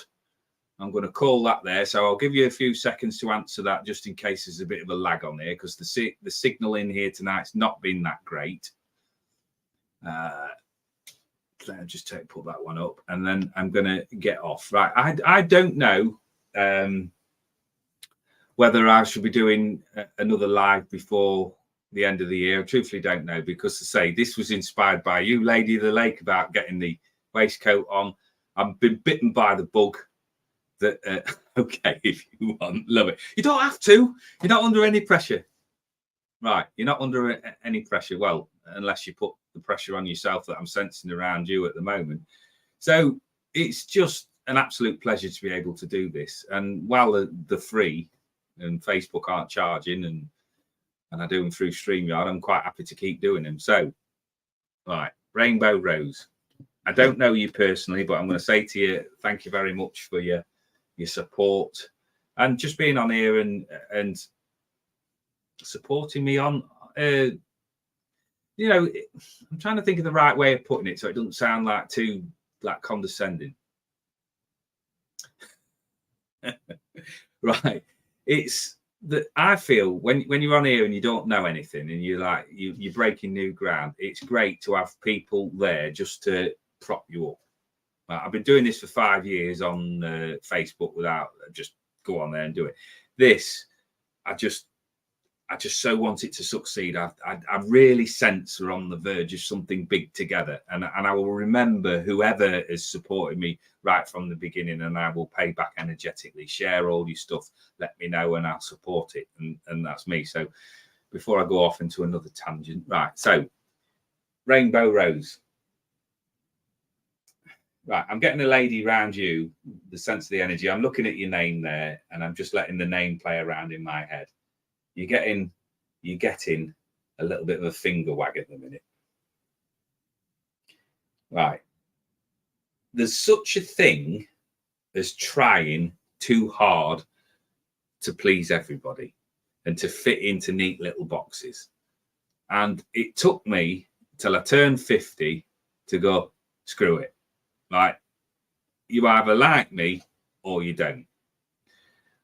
I'm going to call that there. So I'll give you a few seconds to answer that, just in case there's a bit of a lag on here, because the signal in here tonight's not been that great. I'll just put that one up and then I'm going to get off. Right. I don't know whether I should be doing another live before the end of the year. I truthfully don't know, because to say this was inspired by you, Lady of the Lake, about getting the waistcoat on. I've been bitten by the bug that, okay, if you want, love it. You don't have to. You're not under any pressure. Right. You're not under any pressure. Well, unless you put the pressure on yourself that I'm sensing around you at the moment. So it's just an absolute pleasure to be able to do this. And while the free and Facebook aren't charging and I do them through StreamYard, I'm quite happy to keep doing them. So, right, Rainbow Rose. I don't know you personally, but I'm going to say to you, thank you very much for your support and just being on here and supporting me on, you know, I'm trying to think of the right way of putting it so it doesn't sound like too like condescending. Right. It's that I feel when you're on here and you don't know anything and you're like you're breaking new ground, it's great to have people there just to prop you up. I've been doing this for 5 years on Facebook without just go on there and do it. This, I just so want it to succeed. I really sense we're on the verge of something big together, and I will remember whoever has supported me right from the beginning, and I will pay back energetically. Share all your stuff, let me know, and I'll support it, and that's me. So before I go off into another tangent, right? So Rainbow Rose, right? I'm getting a lady around you, the sense of the energy. I'm looking at your name there, and I'm just letting the name play around in my head. You're getting a little bit of a finger wag at the minute. Right. There's such a thing as trying too hard to please everybody and to fit into neat little boxes. And it took me till I turned 50 to go, screw it. Like, you either like me or you don't.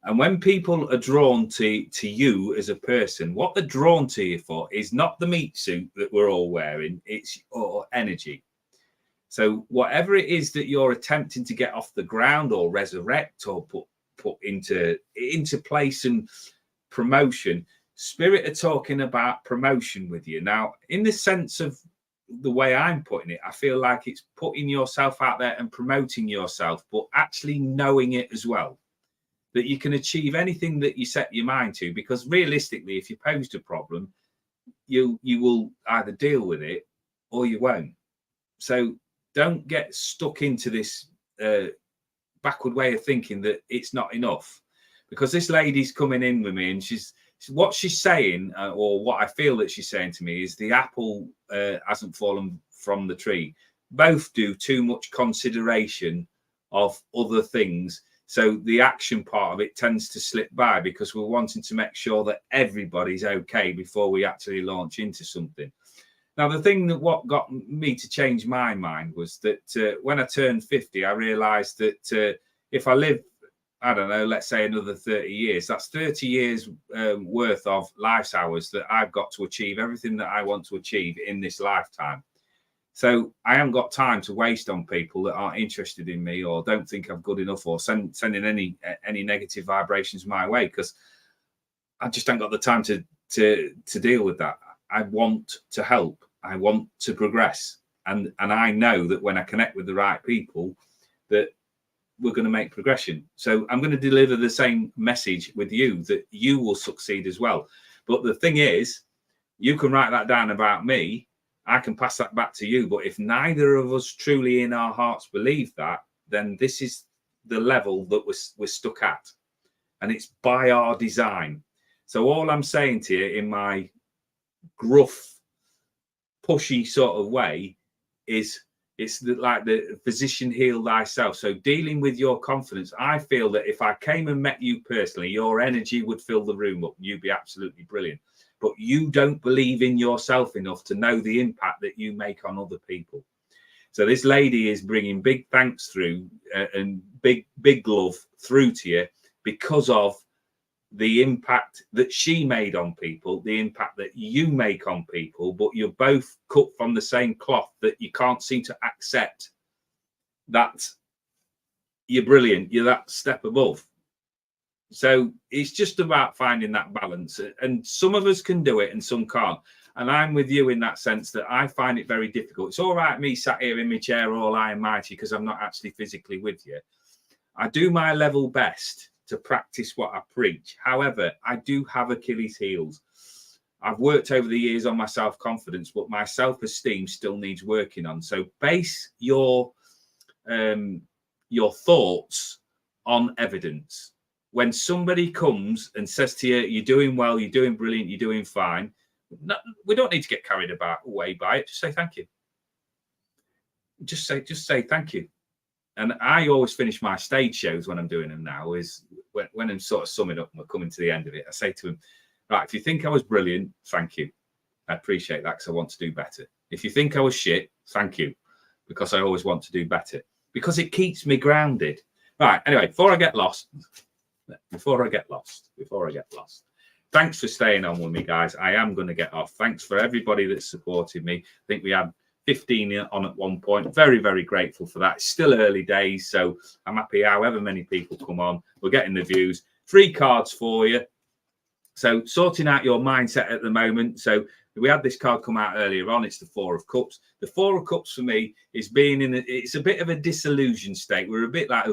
And when people are drawn to you as a person, what they're drawn to you for is not the meat suit that we're all wearing, it's your energy. So whatever it is that you're attempting to get off the ground or resurrect or put into place and promotion. Spirit are talking about promotion with you. Now, in the sense of the way I'm putting it, I feel like it's putting yourself out there and promoting yourself, but actually knowing it as well, that you can achieve anything that you set your mind to. Because realistically, if you posed a problem, you will either deal with it or you won't. So don't get stuck into this backward way of thinking that it's not enough. Because this lady's coming in with me, and what she's saying, or what I feel that she's saying to me, is the apple hasn't fallen from the tree. Both do too much consideration of other things. So the action part of it tends to slip by because we're wanting to make sure that everybody's okay before we actually launch into something. Now, the thing that what got me to change my mind was that when I turned 50, I realized that if I live, I don't know, let's say another 30 years, that's 30 years worth of life's hours that I've got to achieve everything that I want to achieve in this lifetime. So I haven't got time to waste on people that aren't interested in me or don't think I'm good enough, or sending any negative vibrations my way, because I just haven't got the time to deal with that. I want to help. I want to progress. And I know that when I connect with the right people, that we're going to make progression. So I'm going to deliver the same message with you, that you will succeed as well. But the thing is, you can write that down about me. I can pass that back to you. But if neither of us truly in our hearts believe that, then this is the level that we're stuck at. And it's by our design. So all I'm saying to you in my gruff, pushy sort of way is, it's like the physician heal thyself. So dealing with your confidence, I feel that if I came and met you personally, your energy would fill the room up. You'd be absolutely brilliant. But you don't believe in yourself enough to know the impact that you make on other people. So this lady is bringing big thanks through and big love through to you because of the impact that she made on people, the impact that you make on people, but you're both cut from the same cloth, that you can't seem to accept that you're brilliant, you're that step above. So it's just about finding that balance, and some of us can do it and some can't. And I'm with you in that sense that I find it very difficult. It's all right me sat here in my chair all high and mighty because I'm not actually physically with you. I do my level best to practice what I preach. However, I do have Achilles heels. I've worked over the years on my self-confidence, but my self-esteem still needs working on. So base your thoughts on evidence. When somebody comes and says to you, you're doing well, you're doing brilliant, you're doing fine, we don't need to get carried away by it. Just say thank you. Just say thank you. And I always finish my stage shows when I'm doing them now, is when I'm sort of summing up and we're coming to the end of it, I say to them, right, if you think I was brilliant, thank you. I appreciate that because I want to do better. If you think I was shit, thank you, because I always want to do better, because it keeps me grounded. Right, anyway, before I get lost, thanks for staying on with me, guys. I am going to get off. Thanks for everybody that's supported me. I think we had 15 on at one point. Very, very grateful for that. It's still early days, so I'm happy however many people come on. We're getting the views. 3 cards for you. So sorting out your mindset at the moment. So we had this card come out earlier on. It's the 4 of Cups. The 4 of Cups for me is being in it's a bit of a disillusion state. We're a bit like,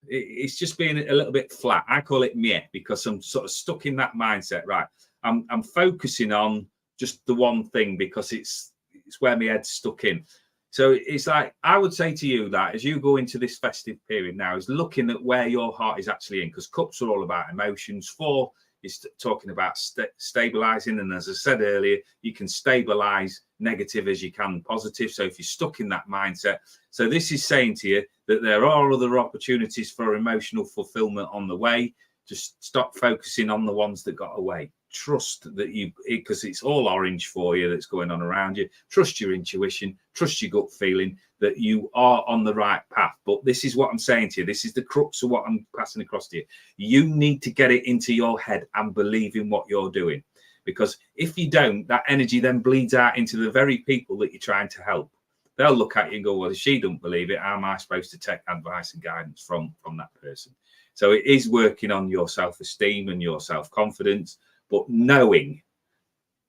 it's just being a little bit flat. I call it meh, because I'm sort of stuck in that mindset. Right. I'm focusing on just the one thing because it's where my head's stuck in. So it's like, I would say to you that as you go into this festive period now, is looking at where your heart is actually in, because cups are all about emotions. 4 is talking about stabilizing. And as I said earlier, you can stabilize negative as you can positive. So if you're stuck in that mindset, so this is saying to you that there are other opportunities for emotional fulfillment on the way. Just stop focusing on the ones that got away. Trust that because it's all orange for you that's going on around you. Trust your intuition, trust your gut feeling that you are on the right path. But this is what I'm saying to you. This is the crux of what I'm passing across to you. You need to get it into your head and believe in what you're doing. Because if you don't, that energy then bleeds out into the very people that you're trying to help. They'll look at you and go, well, if she doesn't believe it, how am I supposed to take advice and guidance from that person? So it is working on your self-esteem and your self-confidence, but knowing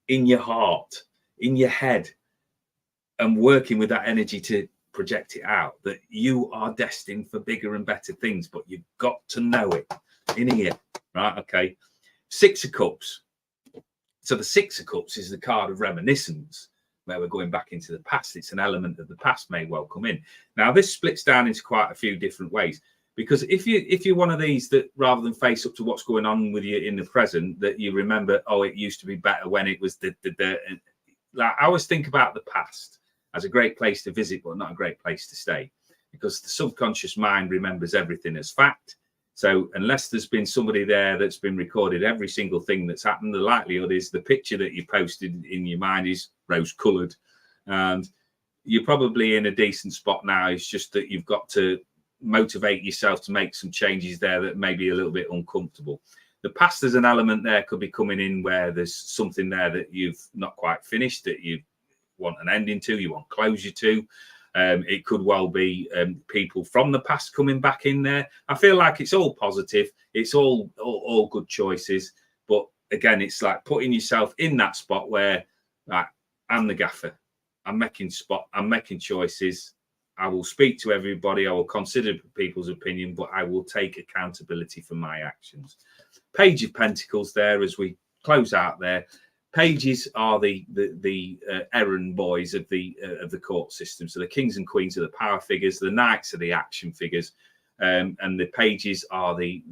in your heart, in your head, and working with that energy to project it out, that you are destined for bigger and better things, but you've got to know it in here, right? Okay. Six of Cups. So the Six of Cups is the card of reminiscence, where we're going back into the past. It's an element of the past may well come in. Now, this splits down into quite a few different ways, because if you're one of these that rather than face up to what's going on with you in the present, that you remember, oh, it used to be better when it was like, I always think about the past as a great place to visit, but not a great place to stay, because the subconscious mind remembers everything as fact. So unless there's been somebody there that's been recorded every single thing that's happened, the likelihood is the picture that you posted in your mind is rose coloured, and you're probably in a decent spot now. It's just that you've got to motivate yourself to make some changes there that may be a little bit uncomfortable. The past, there's an element there could be coming in where there's something there that you've not quite finished, that you want an ending to, you want closure to. It could well be people from the past coming back in there. I feel like it's all positive. It's all good choices. But again, it's like putting yourself in that spot where, like, I'm the gaffer. I'm making choices. I will speak to everybody. I will consider people's opinion, but I will take accountability for my actions. Page of Pentacles there as we close out there. Pages are the errand boys of the court system. So the kings and queens are the power figures, the knights are the action figures, and the pages are the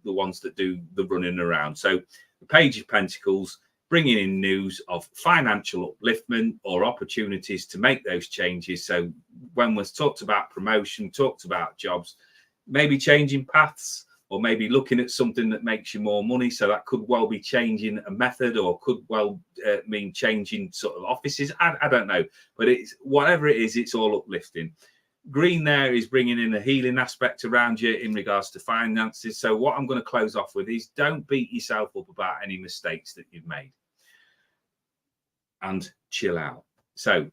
ones that do the running around. So the Page of Pentacles, bringing in news of financial upliftment or opportunities to make those changes. So when we've talked about promotion, talked about jobs, maybe changing paths, or maybe looking at something that makes you more money. So that could well be changing a method, or could well mean changing sort of offices. I don't know, but it's whatever it is, it's all uplifting. Green there is bringing in a healing aspect around you in regards to finances. So what I'm going to close off with is, don't beat yourself up about any mistakes that you've made, and chill out. So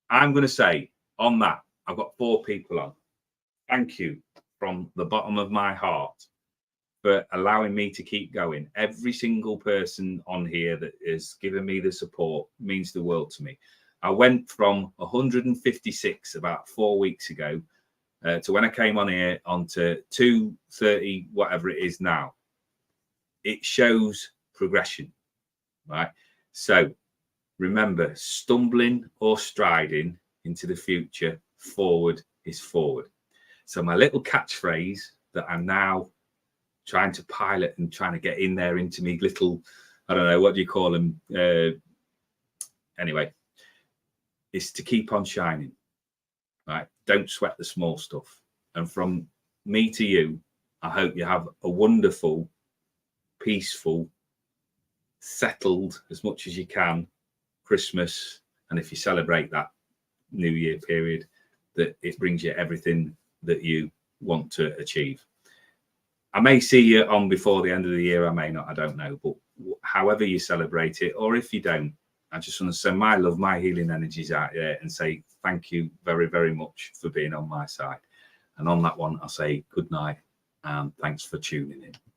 I'm going to say on that, I've got 4 people on. Thank you from the bottom of my heart for allowing me to keep going. Every single person on here that has given me the support means the world to me. I went from 156 about 4 weeks ago to when I came on here onto 230, whatever it is now. It shows progression, right? So remember, stumbling or striding into the future, forward is forward. So my little catchphrase that I'm now trying to pilot and trying to get in there into me little, I don't know, what do you call them? Anyway, is to keep on shining, right? Don't sweat the small stuff. And from me to you, I hope you have a wonderful, peaceful, settled as much as you can Christmas. And if you celebrate that New Year period, that it brings you everything that you want to achieve. I may see you on before the end of the year, I may not, I don't know, but however you celebrate it, or if you don't, I just want to send my love, my healing energies out there and say thank you very, very much for being on my side. And on that one, I'll say good night and thanks for tuning in.